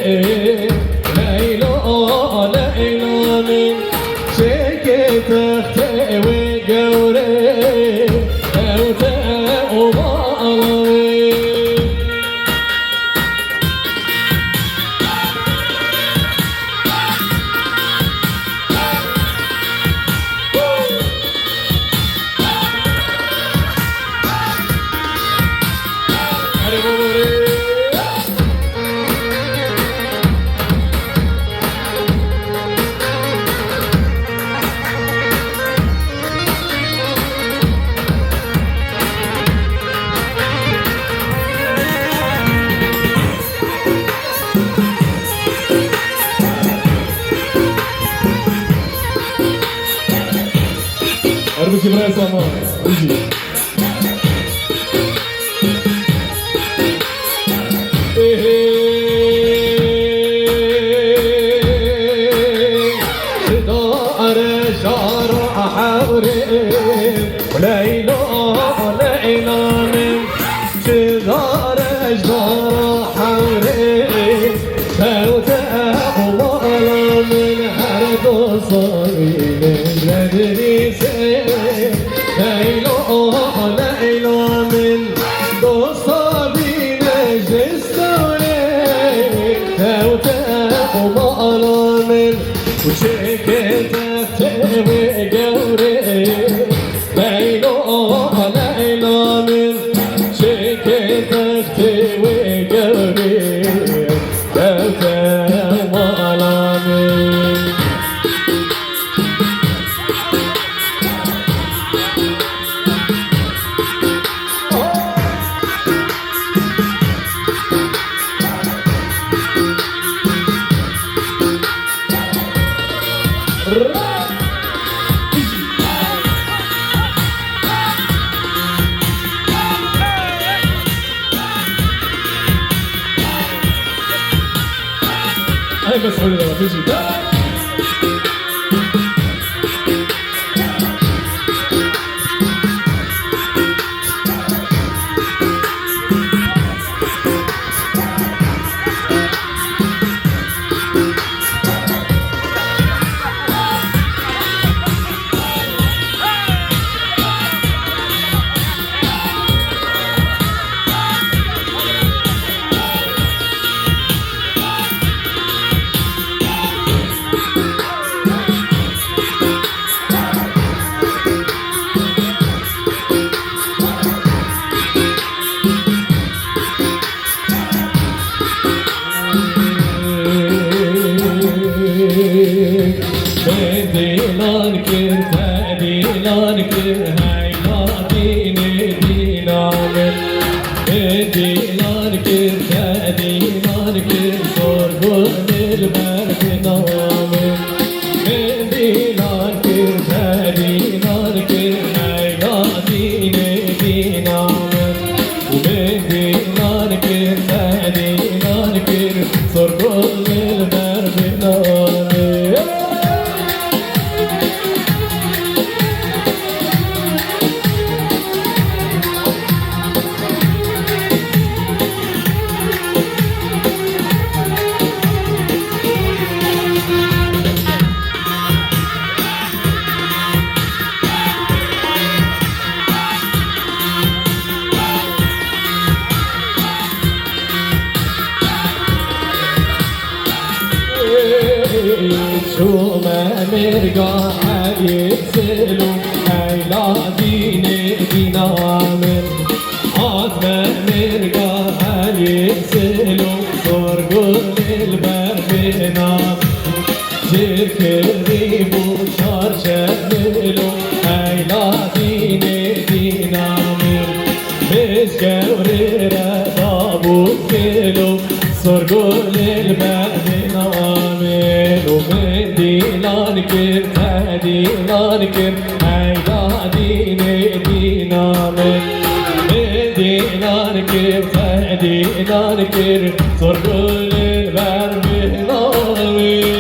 ليلى ليلى من شكت اختي وقوري اوتا وضالي Arbisi buraya sama. Arbisi. دار شار حوري وليلى ليلى من دار شار حوري سوداء ولا من هرد صغير بدري ليلى ليلى من دوصابي نجستوري توتا وضالا من وشكت اختي قوري ليلى ليلى من شكت اختي وقوري توتا وضالا من هاي بس حلوة لما تجي دينان كر هاي ما ديني دينامن دينان كر دينان كر صربون البر بنامن دينان كر دينان كر هاي ما ديني دينامن دينان كر صربون البر بنامن شو ما مرقى يغسلوا هاي لا ديني دينامن عاد ما مرقى يغسلوا صرقوا البر بنام جيك الريبو شار شملوا هاي لا ديني دينامن بس قوري ردابو كيلو صرقوا البر بنام دينان كر دينان كر هاي لا ديني دينامن دينان كر دينان كر صرقوا البر بنامن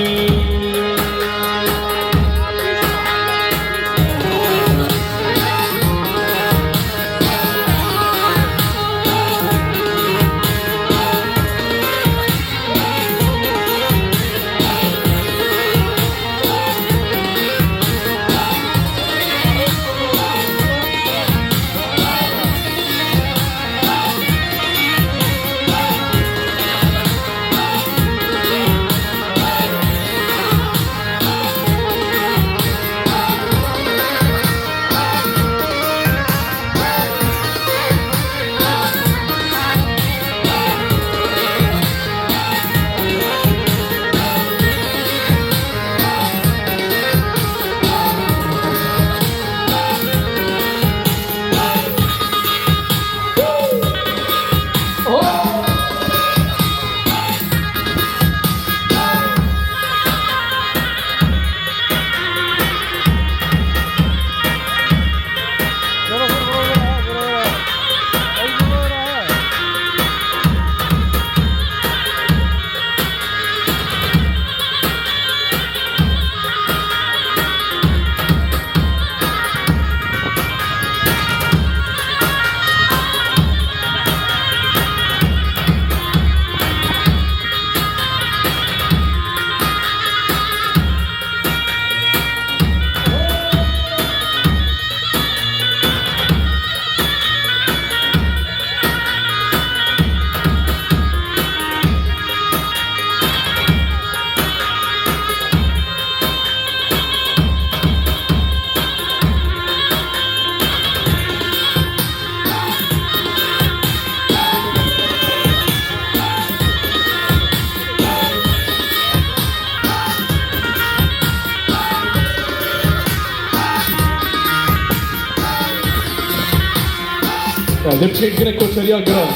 ده بشكل كده كوتشريا جرام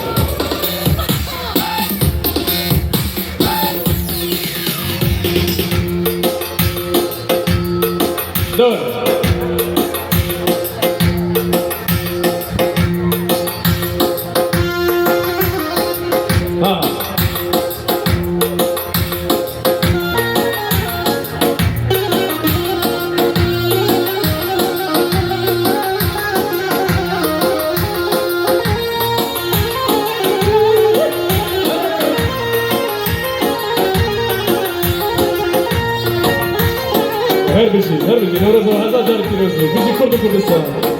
دور هربشي نورز وهذا دار كيلوزي بيجي كردستان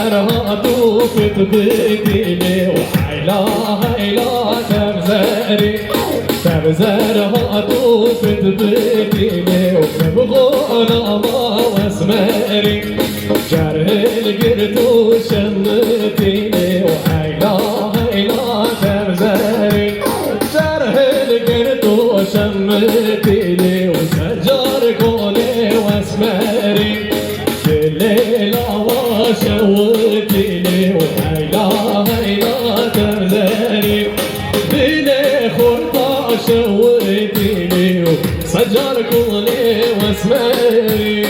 تبزرها دوفت بديني وحيلا هيلا تبزري تبزرها دوفت بديني وبغونا ما واسمري جره القرد وشمتيني وحيلا هيلا تبزري جره القرد وشمتيني وسجر كوني واسمري الليلة وشوتيني وهيلا هيلا تبزري بلي خرطة شوتيني وسجر كوني واسمري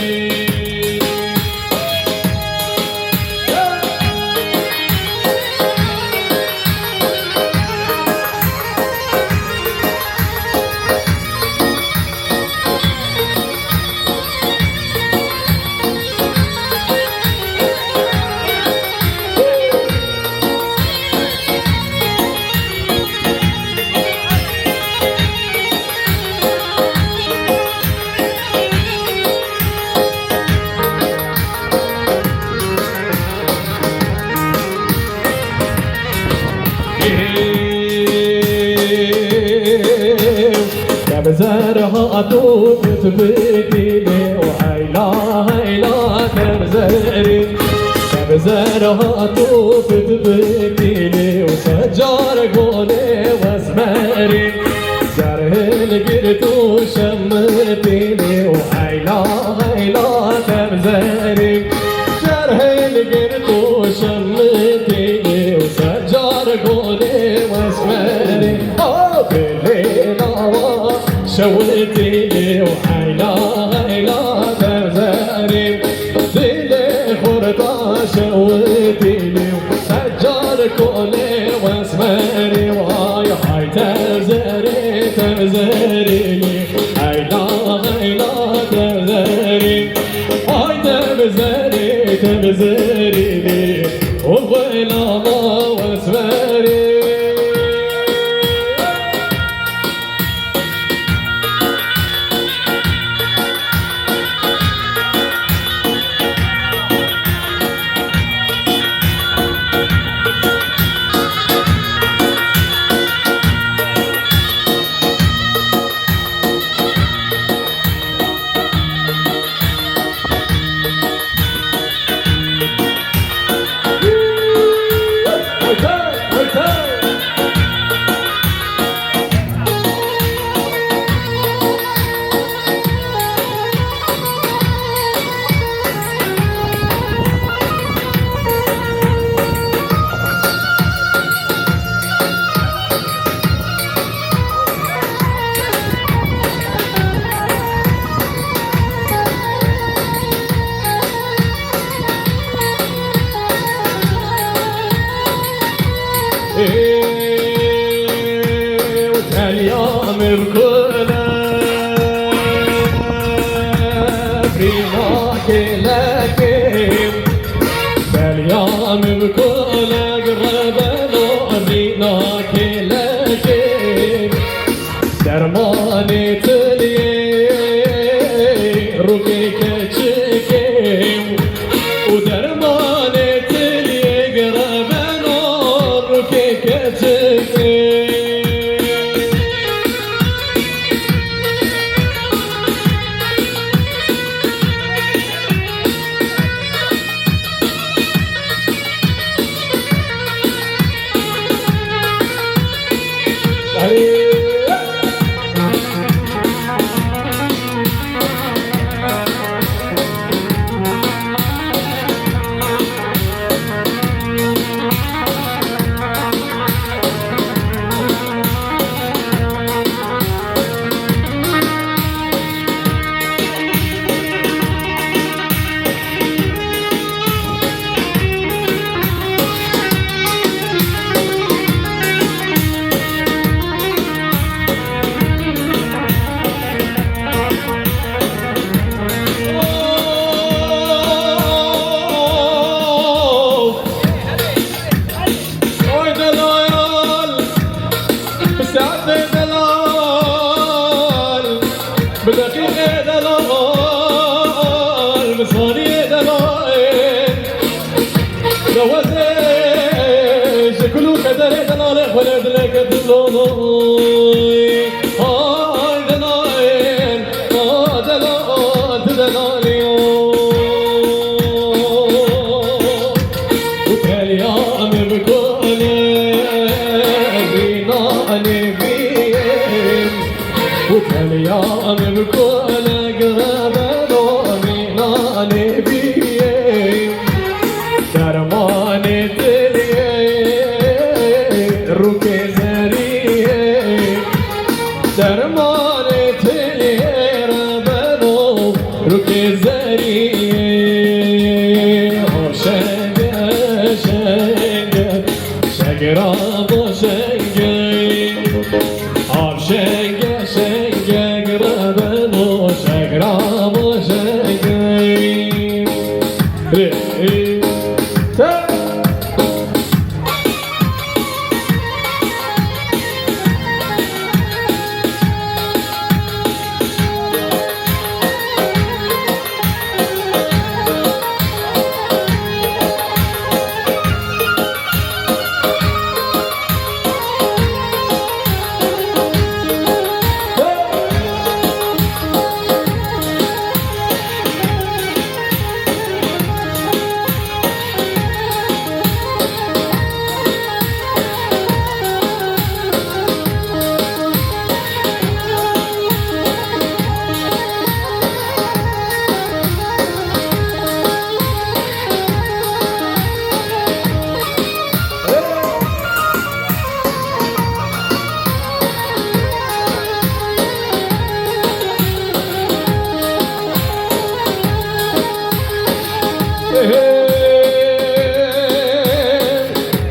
تبزرها دوبت بديني وهيلا هيلا تبزري تبزرها دوبت بديني وسجر قولي واسمري جره القرد وشمتيني وهيلا هيلا تبزري جره القرد وشمتيني وسجر قولي واسمري شوتيني وحيلا هيلا تبزري دلي خرطة شوتيني وسجر كوني واسمري وهاي هاي تبزري تبزريني هيلا هيلا تبزري هاي تبزري تبزريني وغيلا ما واسمري وتاليوم بكله فريماك لكن تاليوم بكله قربنا فريناك لكن درماني تلي رقيك تشكيم ودرماني تلي قربنا رقيك تشكيم بدقيقة دلال بصاري دلال زری شنگ شنگ شگرا با شنگ آب شنگ شنگ گربن و شگرا با شنگ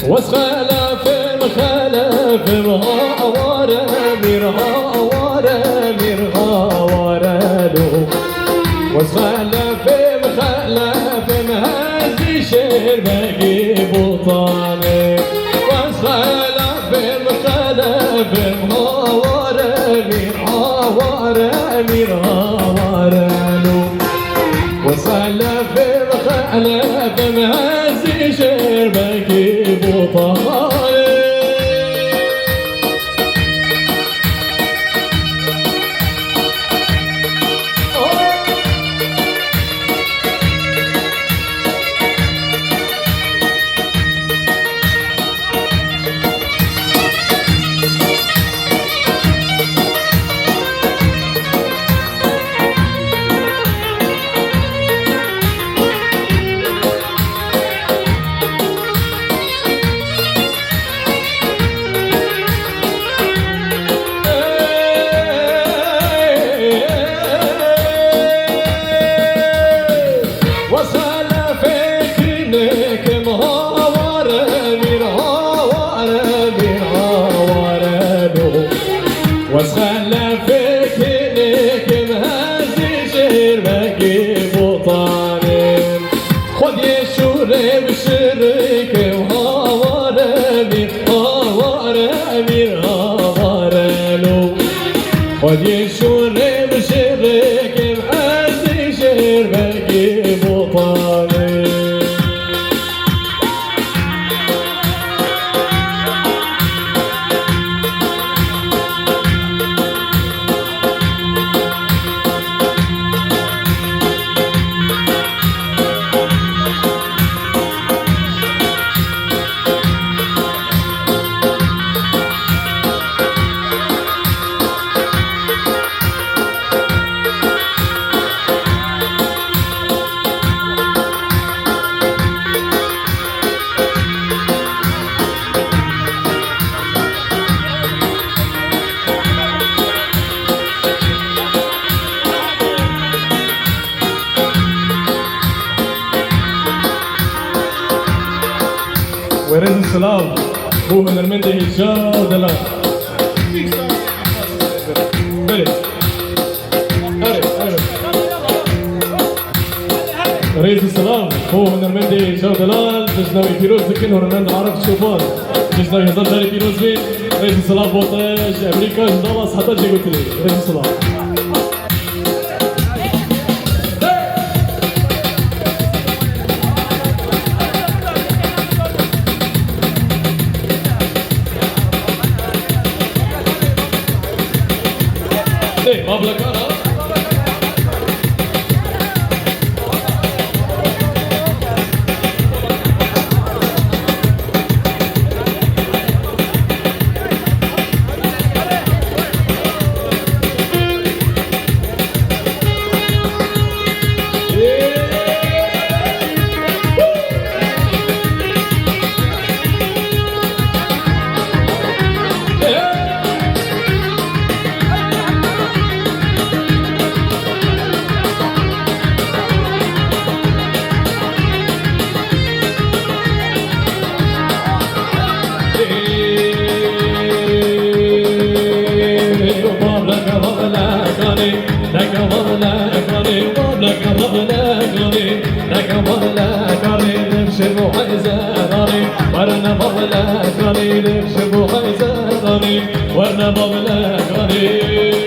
وسخلف خلف مهاور مرهاور مرهاورلو وسخلف خلف مهزي شير باقي بطاني وسخلف خلف مهاور مرهاور مرهاورلو وسخلف خلف مهزي شير باقي بطاني وسخلفك لك مهزي شير باقي بطاني خذ يشور بشرك وهاور امير هاور امير هاورلو خذ يشور بشرك مهزي شير باقي بطاني ورد السلام هو هنرمنده هشام دلال بله رئيس السلام هو هنرمنده هشام دلال جشناوي فيروز ذكين هنرمند عرب شوفان جشناوي هزار جاري فيروز بين رئيس السلام بوطاش امريكا جدالاس حتى جي قلت لي رئيس السلام Pablo Cara. وانا بغلق غني نكشف حيزاني وانا بغلق غني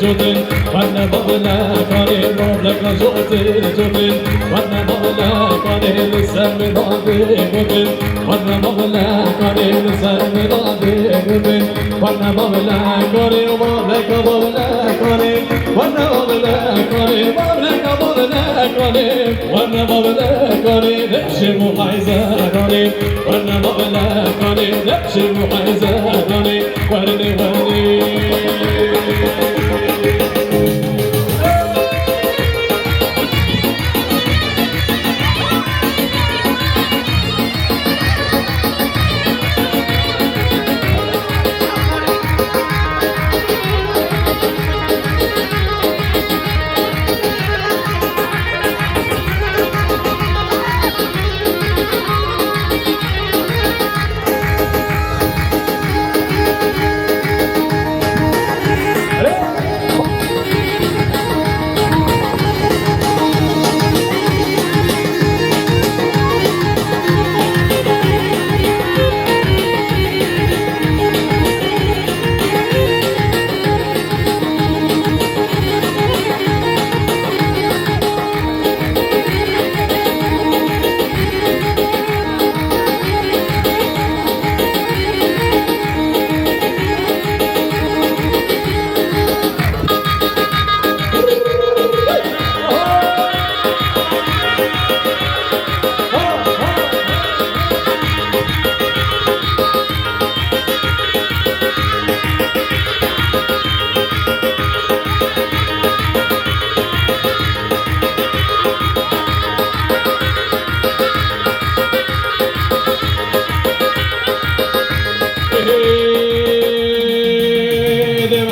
جوتن وانا بغلا كاني بغلك جوتن جوتن وانا بغلا كاني لسان ضابي جوتن وانا بغلا كاني لسان ضابي جوتن وانا بغلا كاني بغلك بغلا كاني وانا بغلا كاني بغلك بغلا كاني وانا بغلا كاني نمشي محيزة كاني وانا بغلا كاني نمشي محيزة كاني ورني ورني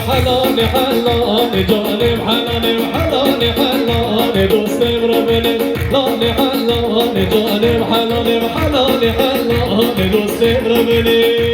حلاني حلاني جانب حلاني حلاني حلاني دوستي بربني حلاني حلاني جانب حلاني حلاني حلاني دوستي بربني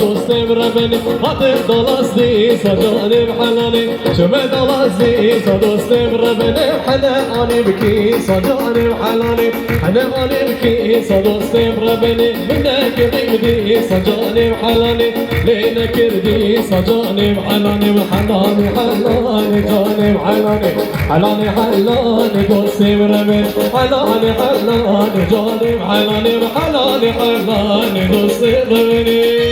دوستي بربني خاطر ضلصتي صدقني بحناني شمع ضلصتي دوستي بربني حناني بكي صدقني بحناني حناني بكي دوستي بربني منك غيبدي صدقني بحناني لينك ردي صدقني بحناني بحناني حناني جاني بحناني حناني حناني دوستي بربني حناني حناني جاني بحناني بحناني حناني دوستي بربني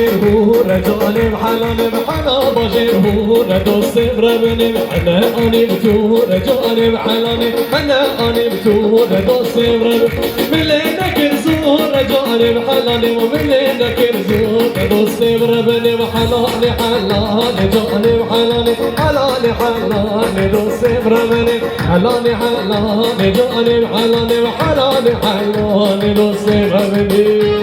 باجره رجال بحلال بحلا باجره ردو الصبر بني بحلا أني بتو رجال بحلال بحلا أني بتو ردو الصبر ملينا كرزو رجال بحلال وملينا كرزو ردو الصبر بني بحلال حلال رجال بحلال حلال حلال ردو الصبر بني حلال حلال رجال بحلال وحلال حلال ردو الصبر بني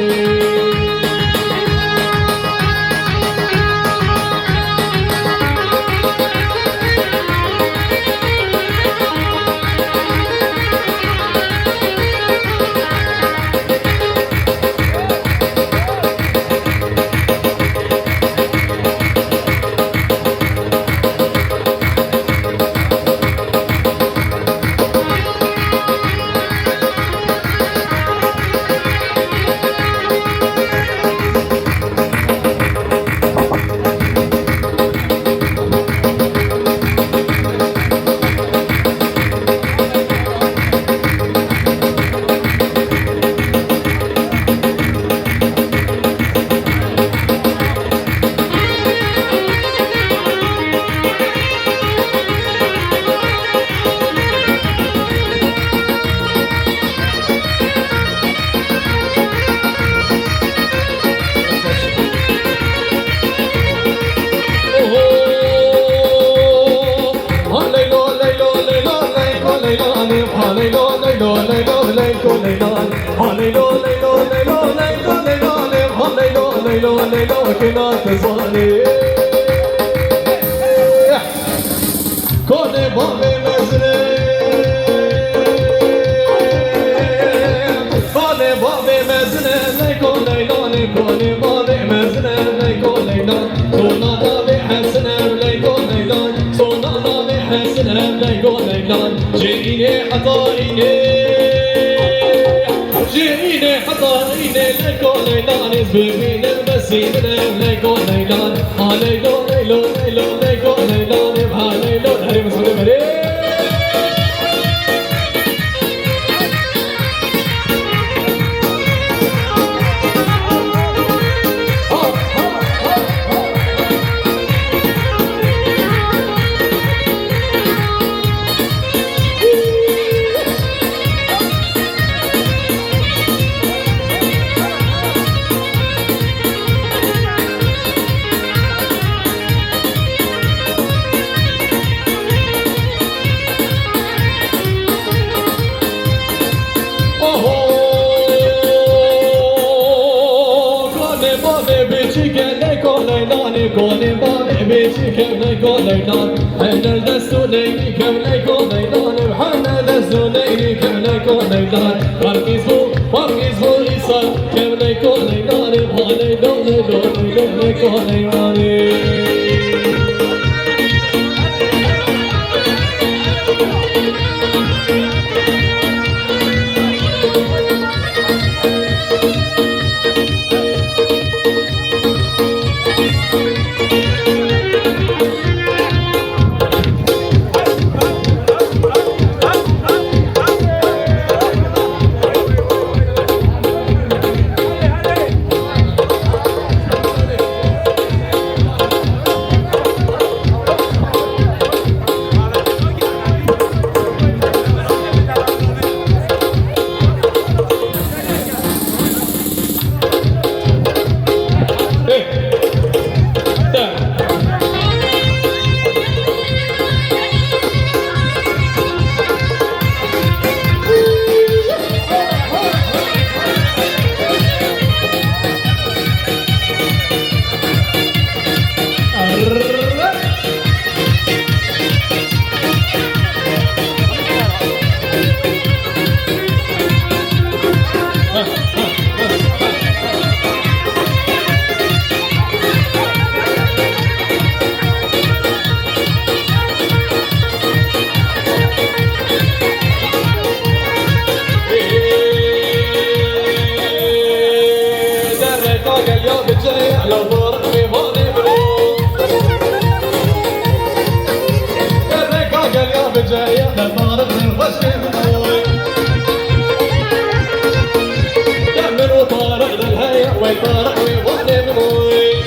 وطارق للهيا وطارق ويغني منوي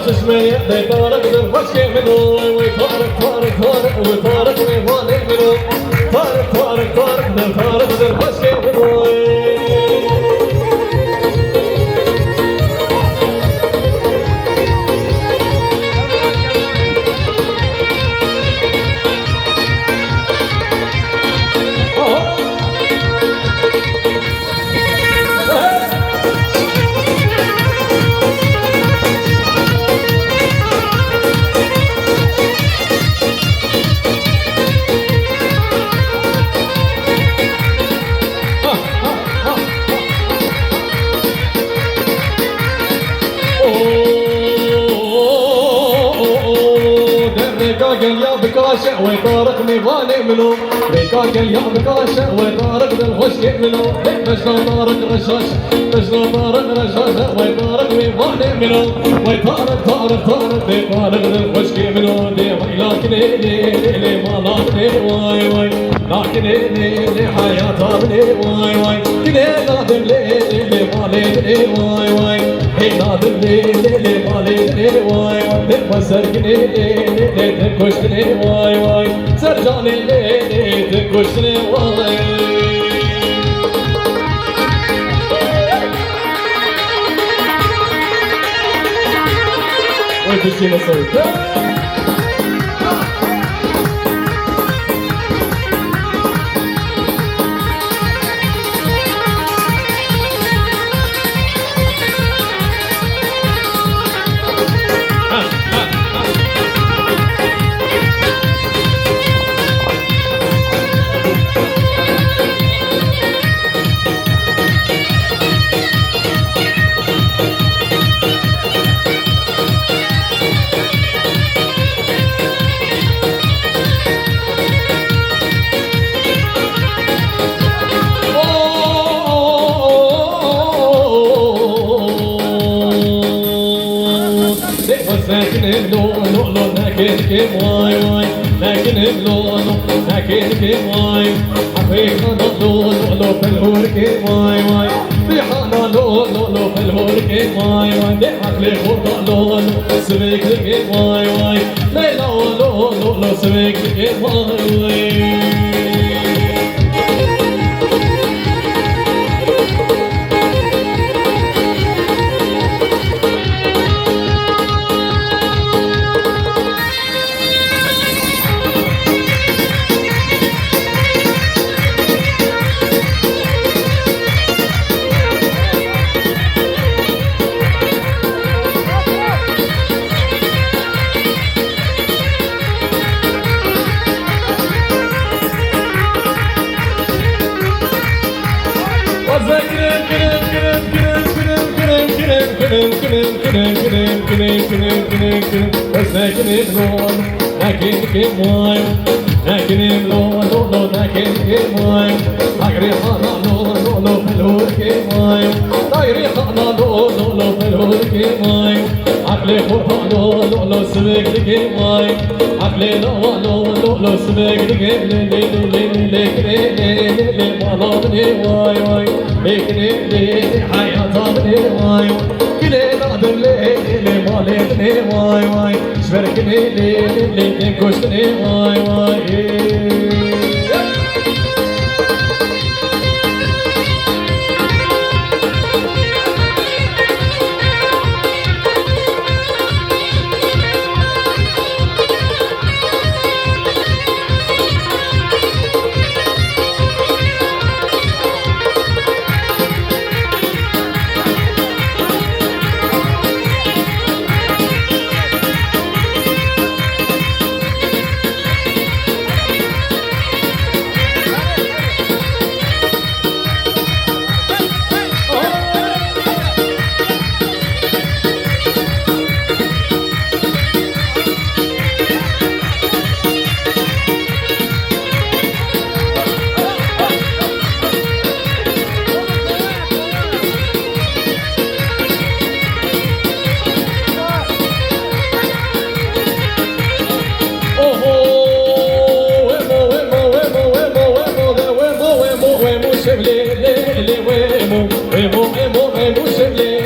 تسمية ذي طارق بالخشك منو وطارق طارق طارق وطارق ميواني منو طارق طارق طارق ذي طارق بالخشك منو ريكاكل يا بكاشة وطارق ميغاني منو ريكاكل يا بكاشة وطارق بالخشك منو مجنى طارق رشاش مجنى طارق رشاشة وطارق ميغاني منو وطارق طارق طارق دي طارق بالخشك منو دي لكن لي ما لكن واي واي لكن لي حياة ابني واي واي كده نادم لي ما لي واي واي هي نادم لي ما لي واي واي مسرقني تنكشتني واي واي سرجاني تنكشتني واي وين تشتي نسوي واي واي لكن بلونو لكن واي حقيقة لولو في الهورك واي واي في حانا لولو في الهورك واي واي دي عقلي خطأ لولو سبيك لك واي واي ليلى لولو سبيك لك واي واي لكن بلون لكن كماي لكن بلون لكن كماي أجري خانا لولو في الهور كماي أجري خانا لولو في الهور كماي عقلي خطأ لولو سبيك كماي عقلي لولو سبيك لكن مالابني واي واي لكن حياة ابني واي كلي نادر لي مالبني واي واي شبركني لي كشتني واي واي ويمو شبلي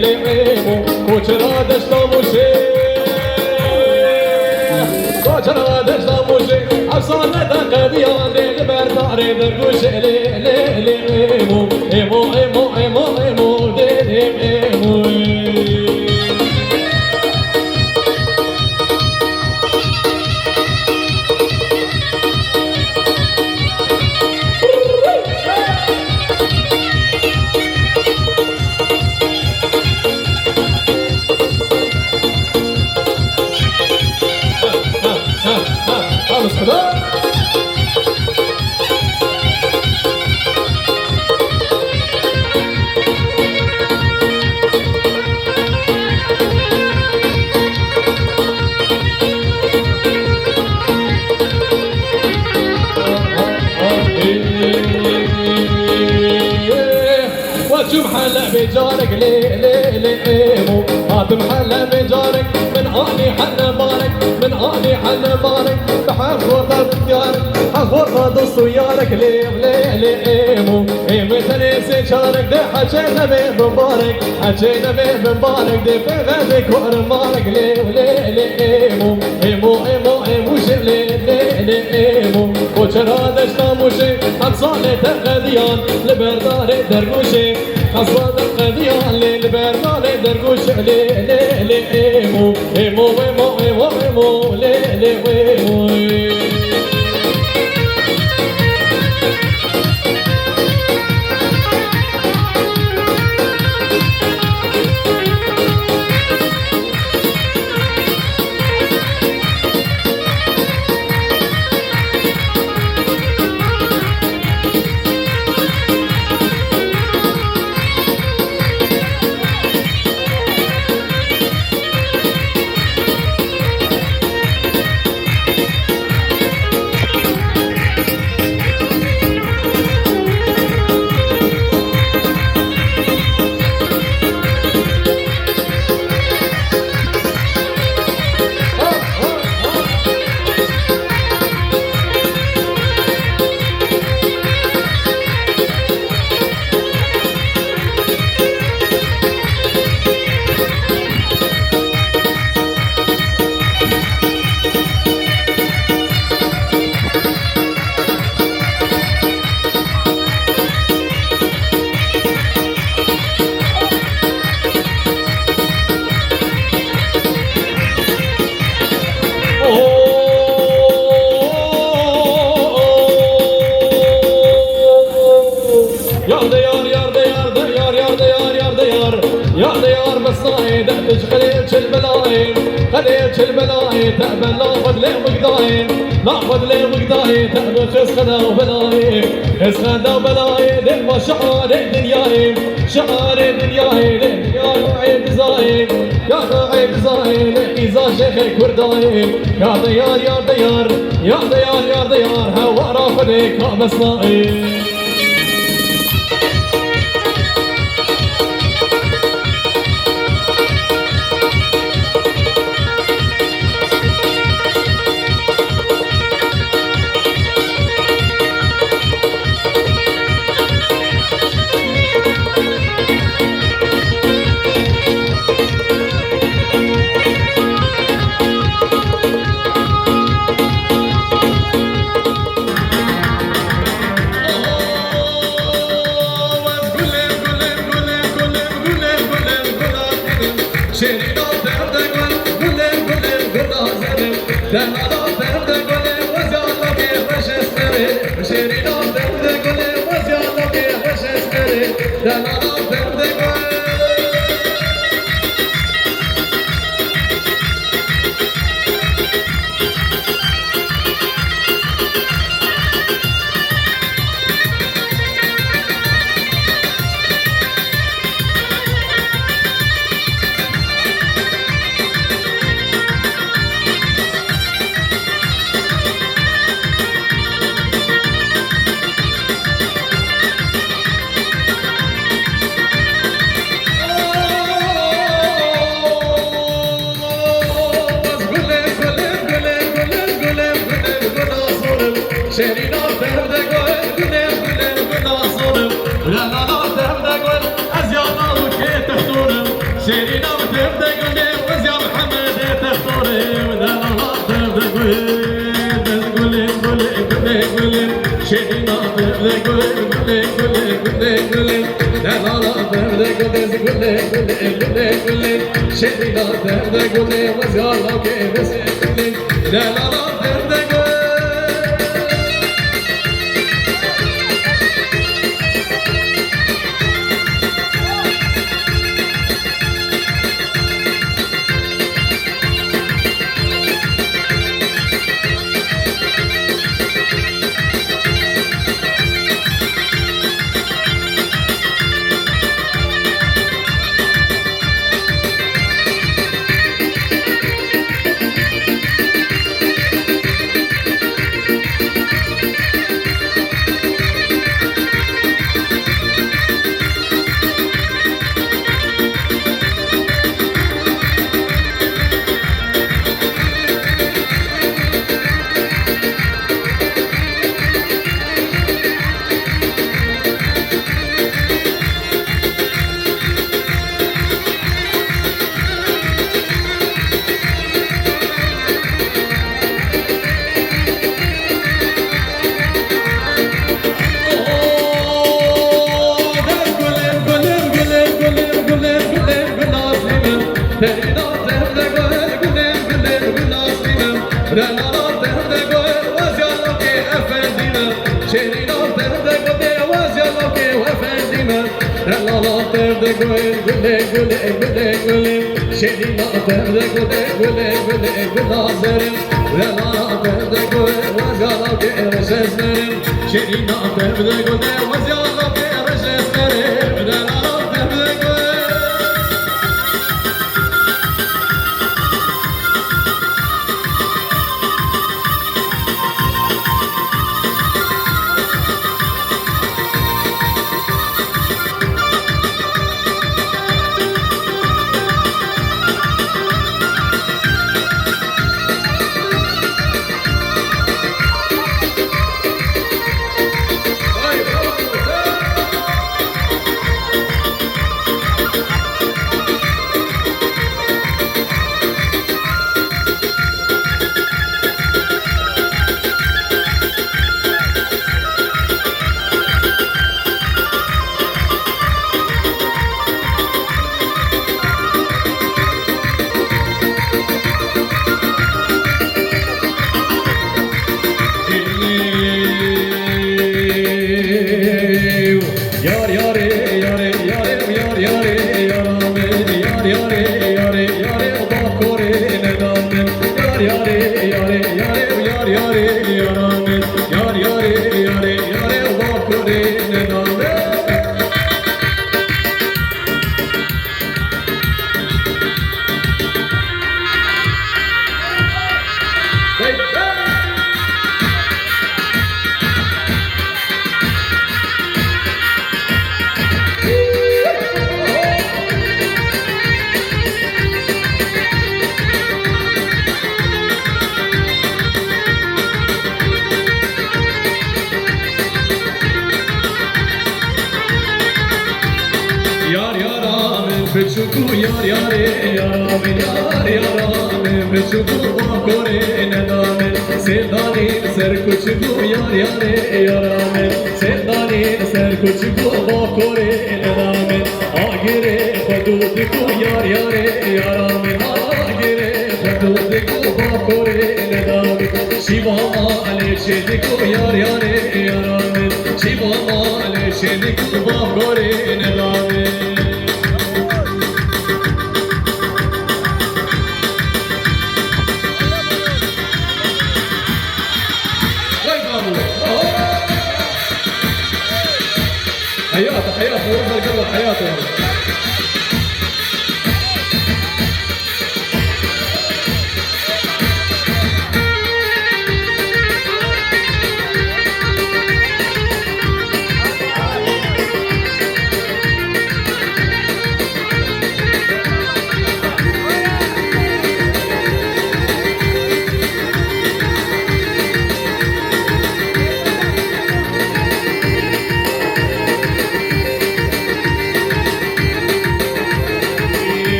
لي ويمو وشرادش طموشي داري درقوش لي لي لي ايمو ايمو ايمو ايمو ايمو دي ايمو وتمحل بجارك لي لي لي ايمو هتمحل بجارك من اني حن بارك من اني حن بارك بحفور ديارك حفور ديارك لي لي لي ايمو ايمو تنسي شارك دي حجينا بمبارك حجينا بمبارك دي في غادك ورمارك لي لي لي ايمو ايمو ايمو ايمو لي لي لي ايمو وشرادش ناموشي حصالي تغديان لبرداري درقوشي حصاد القديان للبرداري درقوش لي لي لي ايمو ايمو ايمو ايمو ايمو لي لي ايمو خليت البلاي تقبل ناخذ لي وقداي ناخذ لي وقداي تقبل خسخنا وبلاي خسخنا وبلاي دم شعار دنياي شعار دنياي دنياي وعيد زايد يا عيد زايد إذا شيخ كرداي يا ديار يا ديار يا ديار يا ديار هوا رافدك مسناي Shady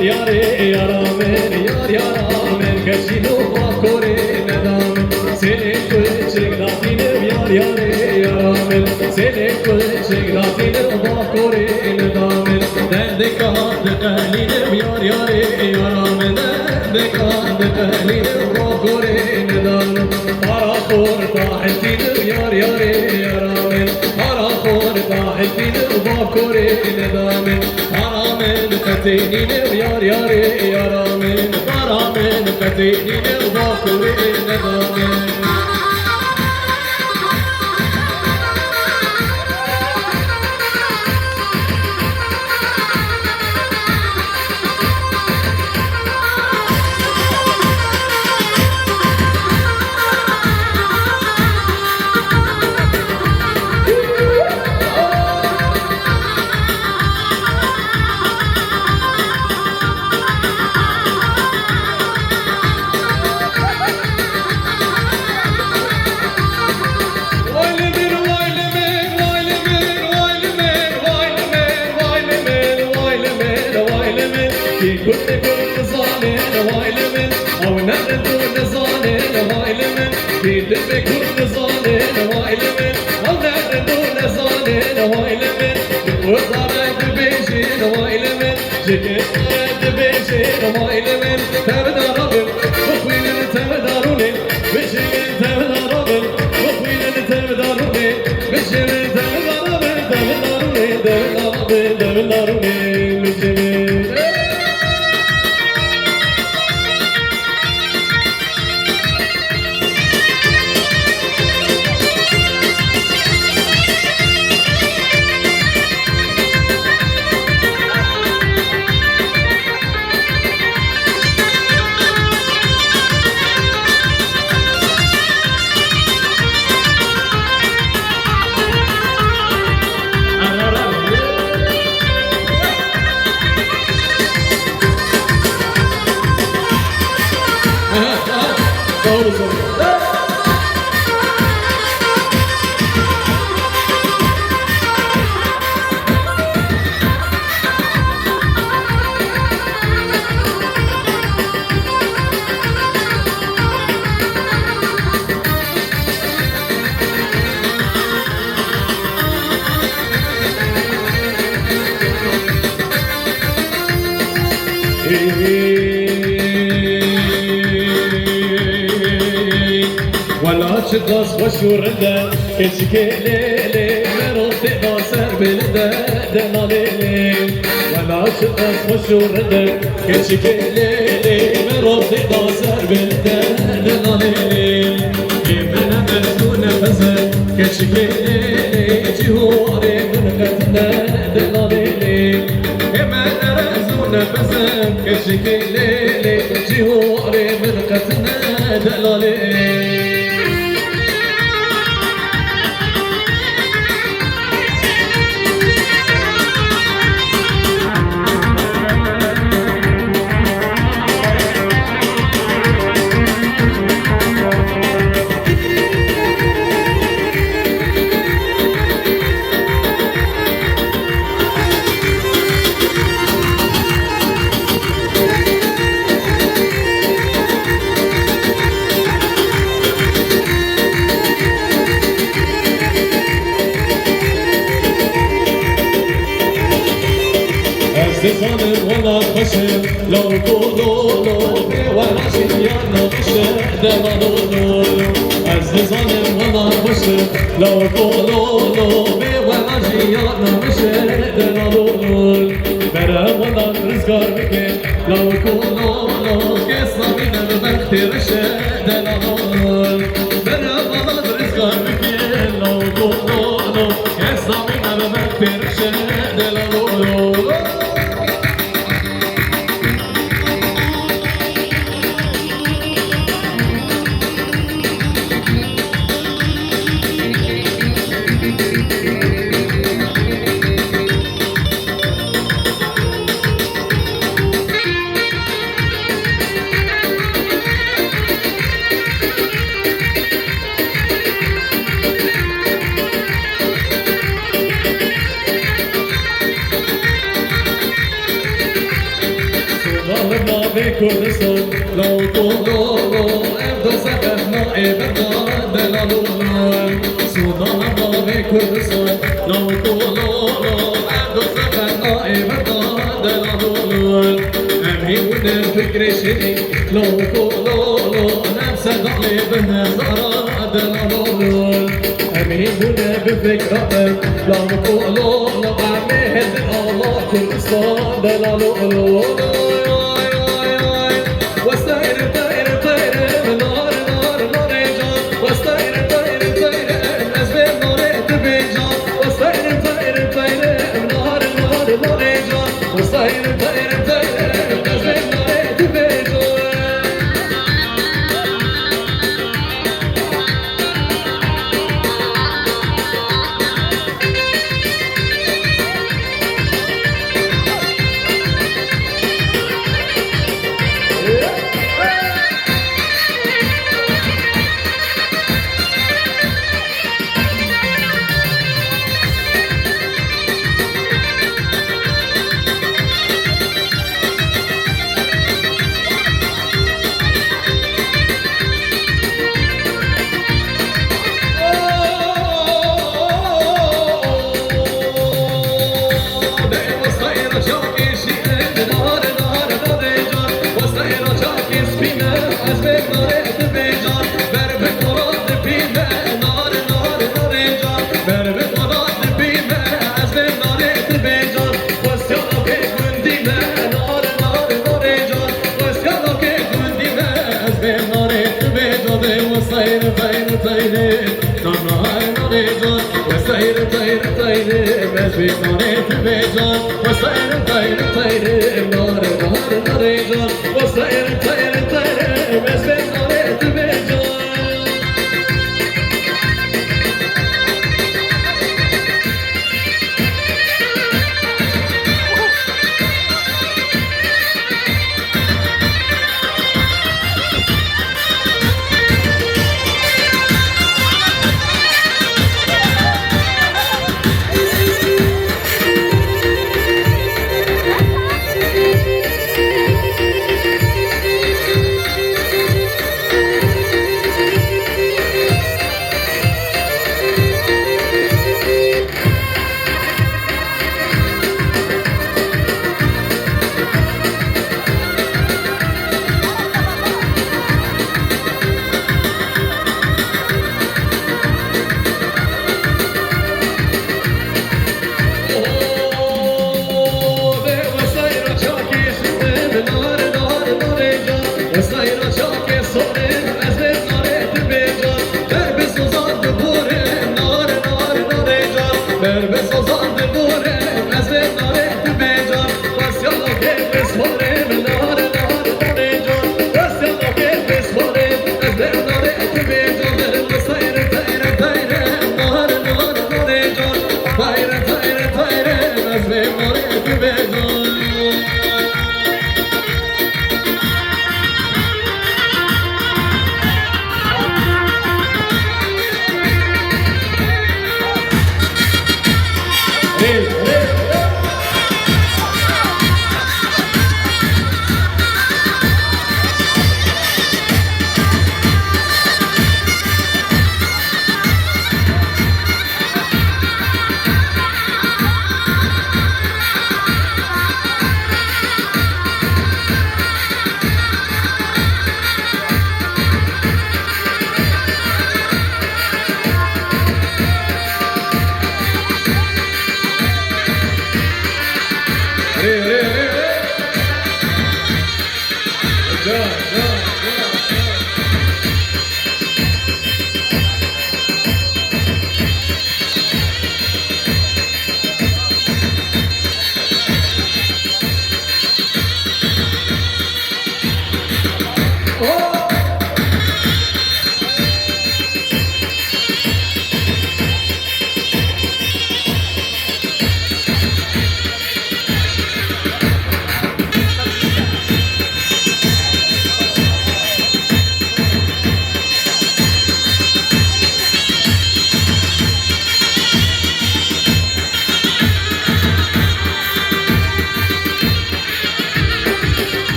Yar yar amen, kashino bakore nedam, seni yar yare yaramın Seni kul şegratinim bakurin damın Derde kaldı ehlinim yar yare yaramın Derde kaldı ehlinim bakurin damın Para kur tahtinin yar yare yaramın Para kur tahtinin bakurin damın Paramın katinin yar yare yaramın Paramın katinin bakurin damın كل ظالم وايلمن او نردون ظالم وايلمن كل كل ظالم وايلمن او نردون ظالم وايلمن وزارة بيجي وايلمن جكت بيجي وايلمن تبدا ربن وخوين تبداروني بيجي تبدا ربن وخوين تبداروني بيجي تبدا ربن تبداروني تبداروني بيجي ولا شخص وشورده كشكيلي مروت ناصر بلده دلالي ولا شخص وشورده كشكيلي مروت ناصر بلده دلالي من مزون فزل كشكيلي جهوري من قتنا دلالي من مزون فزل كشكيلي جهوري من قتنا دلالي زانم ولا خشم لو قولوا ولا شيانا خشم دمانو زانم ولا خشم لو قولوا ولا شيانا خشم دمانو برا ولا رزقار بكين لو قولوا قصة من البخت رشد دمانو برا ولا رزقار بكين لو قولوا قصة من البخت رشد دمانو كردستان لو طولو ابدا سكتنا ابدا دلالو كردستان لو طولو عبدو سفر نائب دلالول أمين فكر شيء لو طولو نفس ضعلي بهزارة دلالول أمين بفكرة لو طولو عمهد الله كردستان دلالول واستعير طير طير نار نار نار جان واستعير طير طير أسباب نار تبجان واستعير طير طير نار نار نار جان واستعير طير طير أسباب نار تبجان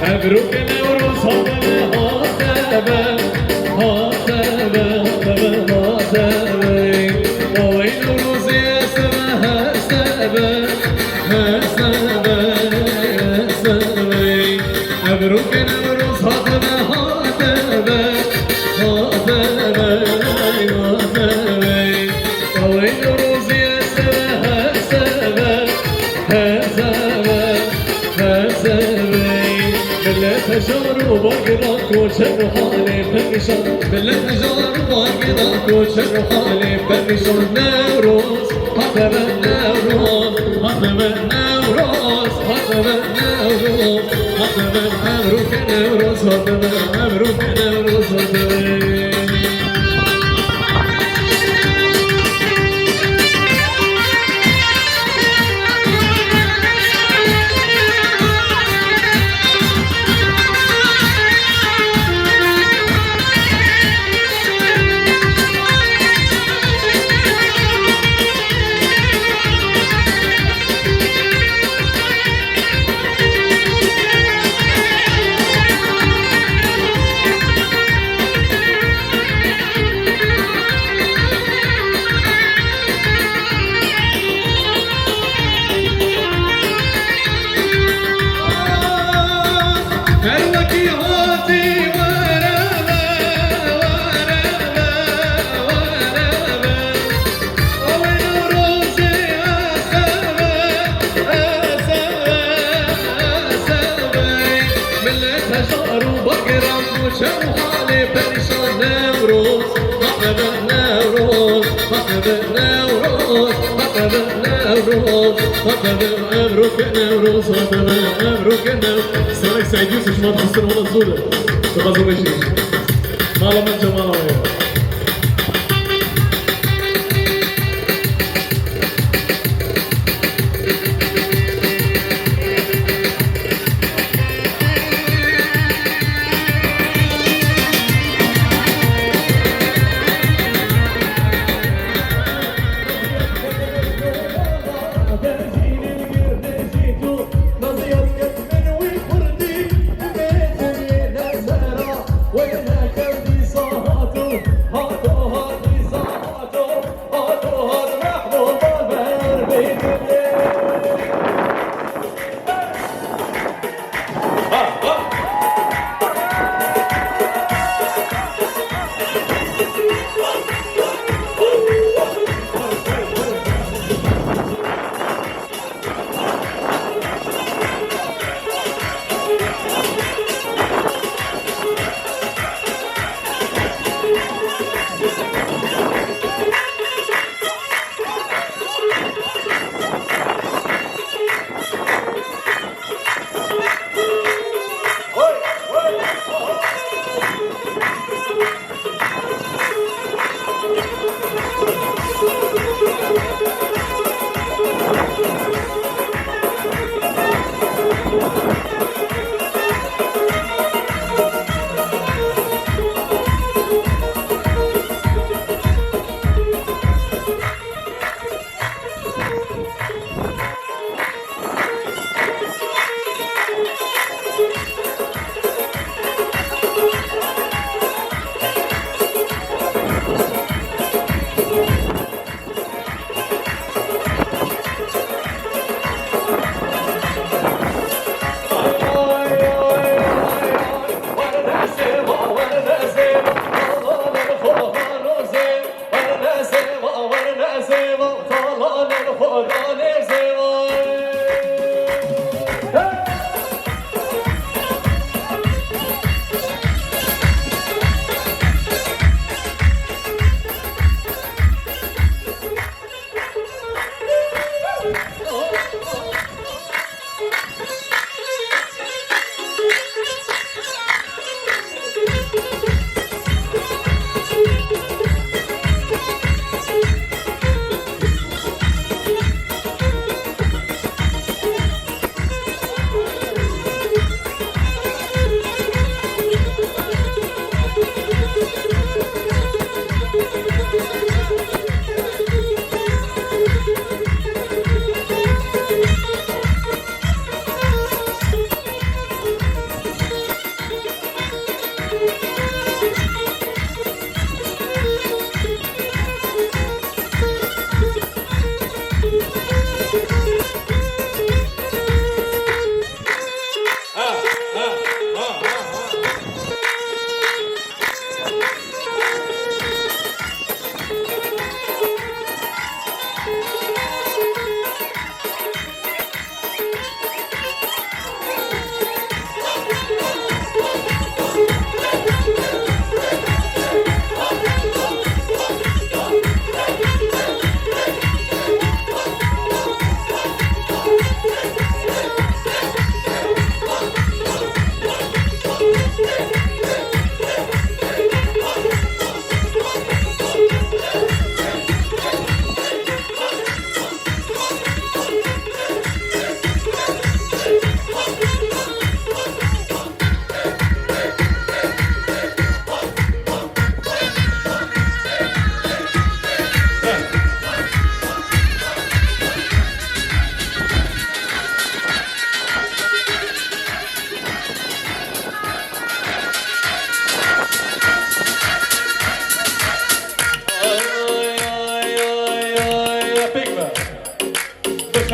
مبروك نوروز هاتبه هاتبه هاتبه هاتبه وين نوروز يا سما هاتبه هاتبه هاتبه مبروك نوروز هاتبه هاتبه هاتبه هاتبه وين نوروز يا سما هاتبه هاتبه هاتبه بالحجار وبقرك وشر حالي بالنشان بالحجار وبقرك وشر حالي بالنشان نوروز هاتبه نوروز هاتبه نوروز هاتبه نوروز هاتبه مبروك نوروز هاتبه مبروك نوروز هاتبه شوحالي برشان نوروز هاتبه نوروز هاتبه نوروز هاتبه نوروز هاتبه مبروك نوروز هاتبه مبروك نوروز سالك سعيد يوسف ما تخسر ولا تزوله تغزو ماشي مالا من جمالا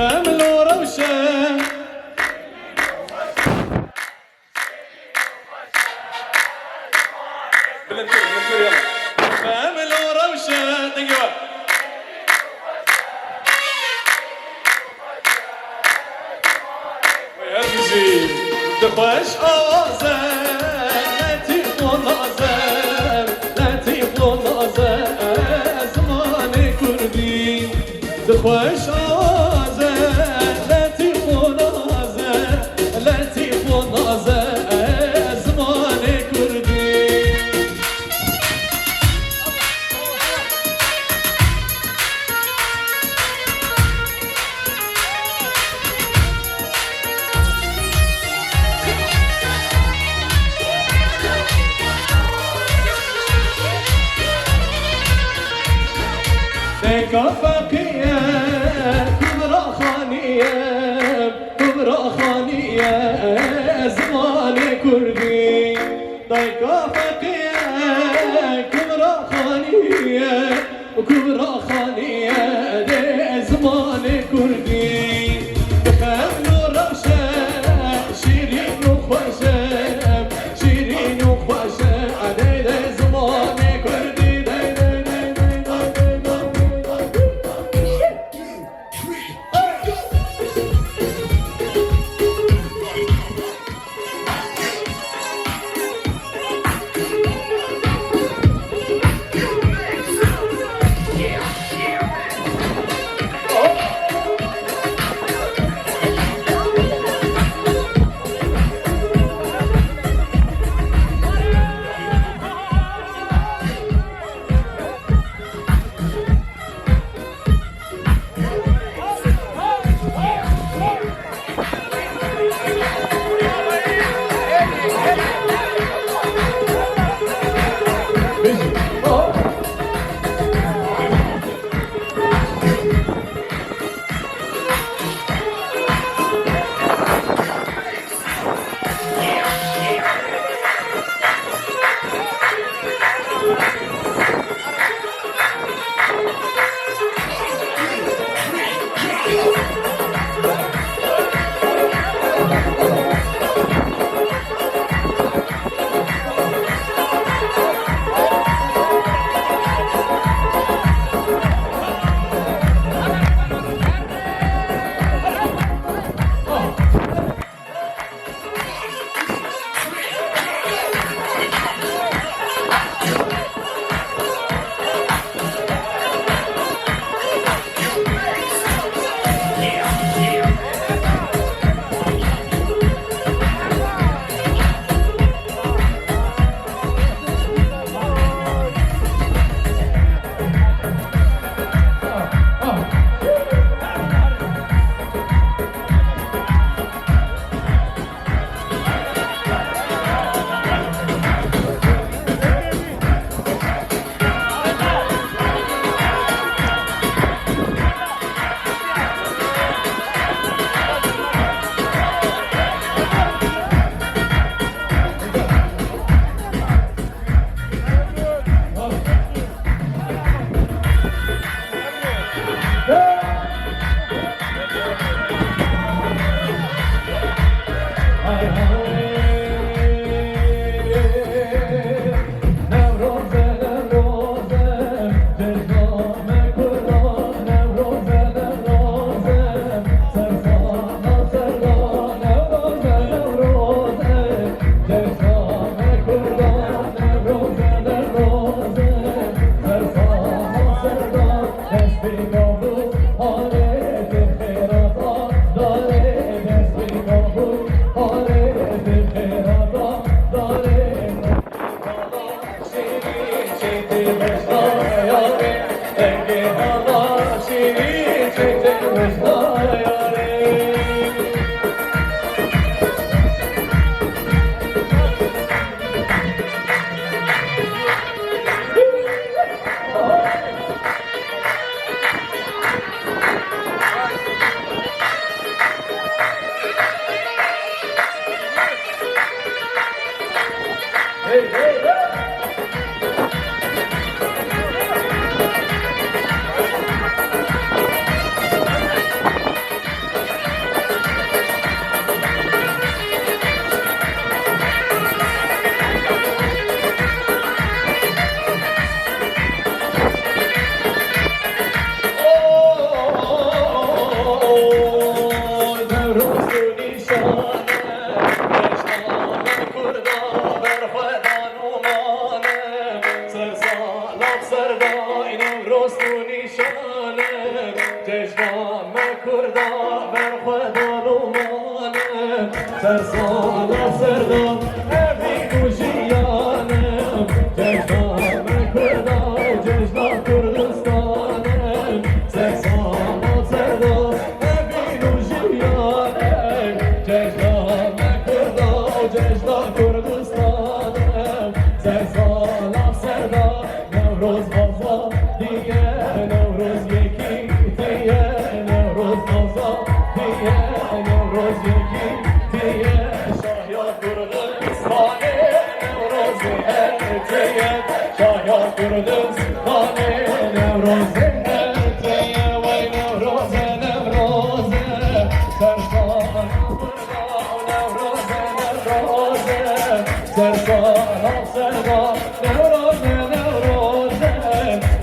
خامل وروشة خامل وروشة دقيقة ويهزي دخوش أوزان لا تيقون أزان لا تيقون أزان زمان كردي دخوش أوزان لا تيقون أزان لا تيقون أزان زمان كردي كفاكية كبرى خانية كبرى خانية زمان كردي كفاكية كبرى خانية كبرى خانية زمان كردي خملو روشة شيرين وخوشة شيرين وخوشة زمان كردي جشنام کردا بر خدا رومانم سرسالا سردام امین و جیانم جشنام کردا جشنام کردستانم سرسالا سردام امین و جیانم جشنام کردا جشنام کردستانم سرسالا سردام نوروز بازا دیگه نوروز یکی دیگه نوروز بازا دیگه نوروز یکی دیگه شاهیان کردستانه نوروز دیگه شاهیان کردستانه نوروز دیگه وای نوروز نوروز سرسان نوروز نوروز سرسان سرسان نوروز نوروز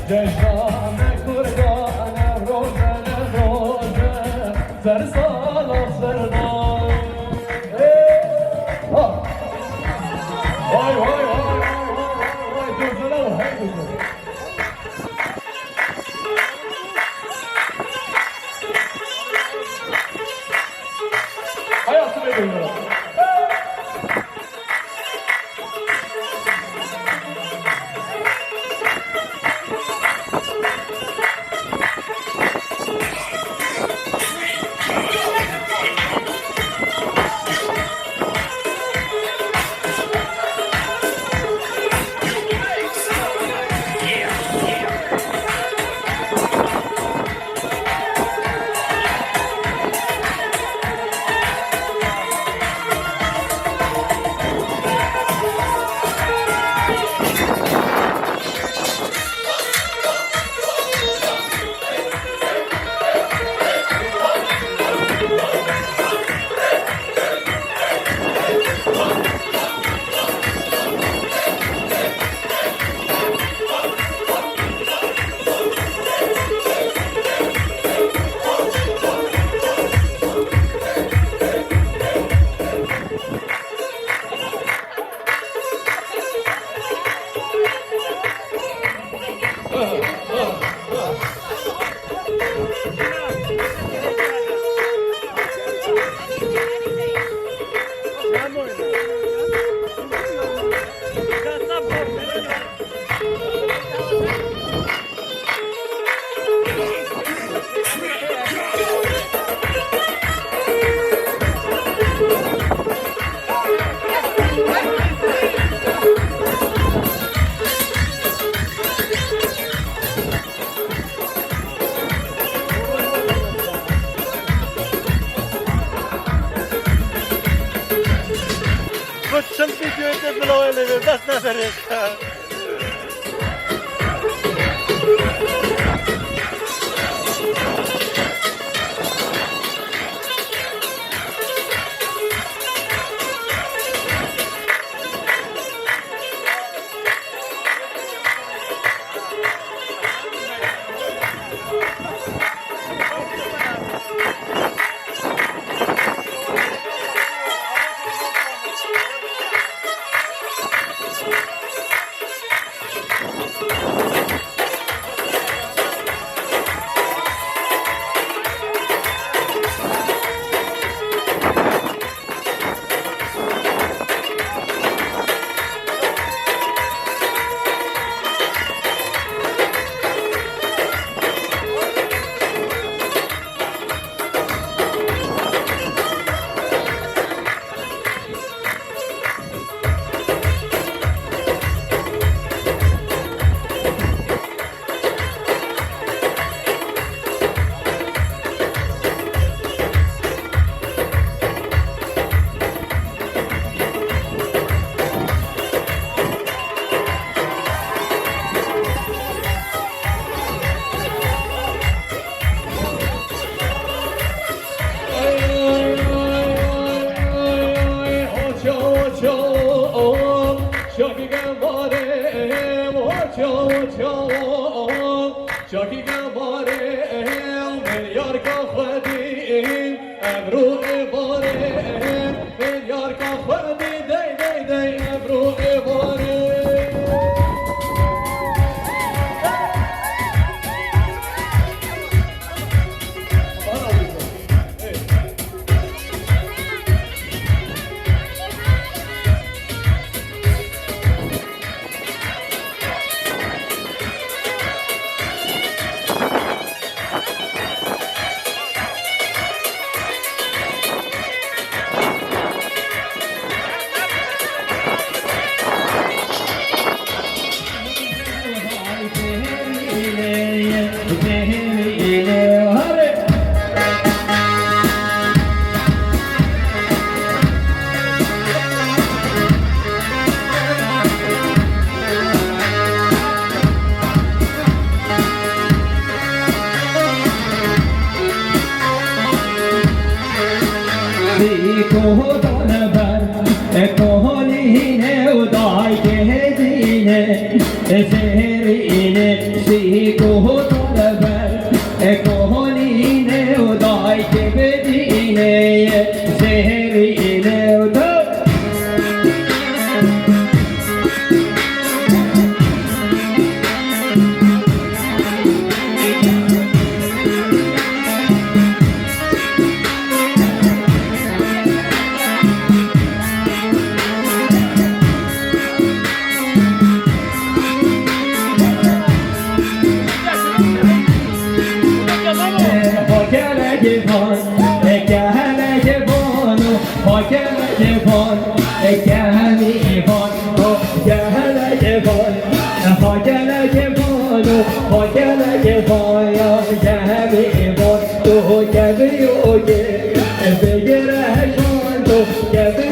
جشنام کردا نوروز نوروز سرسان سرسان وای وای وای وای دوزلو هی دوزلو hayatı veriyorum. Bıçım video ettim öyle bir bas nazarı. شاکی گواره من یار کا خودی ابرو باره من یار کا خودی دی دی دی ابرو باره كهدان بر كهلينه وداي كهدينه زهرينه سي كهدان بر كهلينه وداي كهدينه زهرينه وداي Get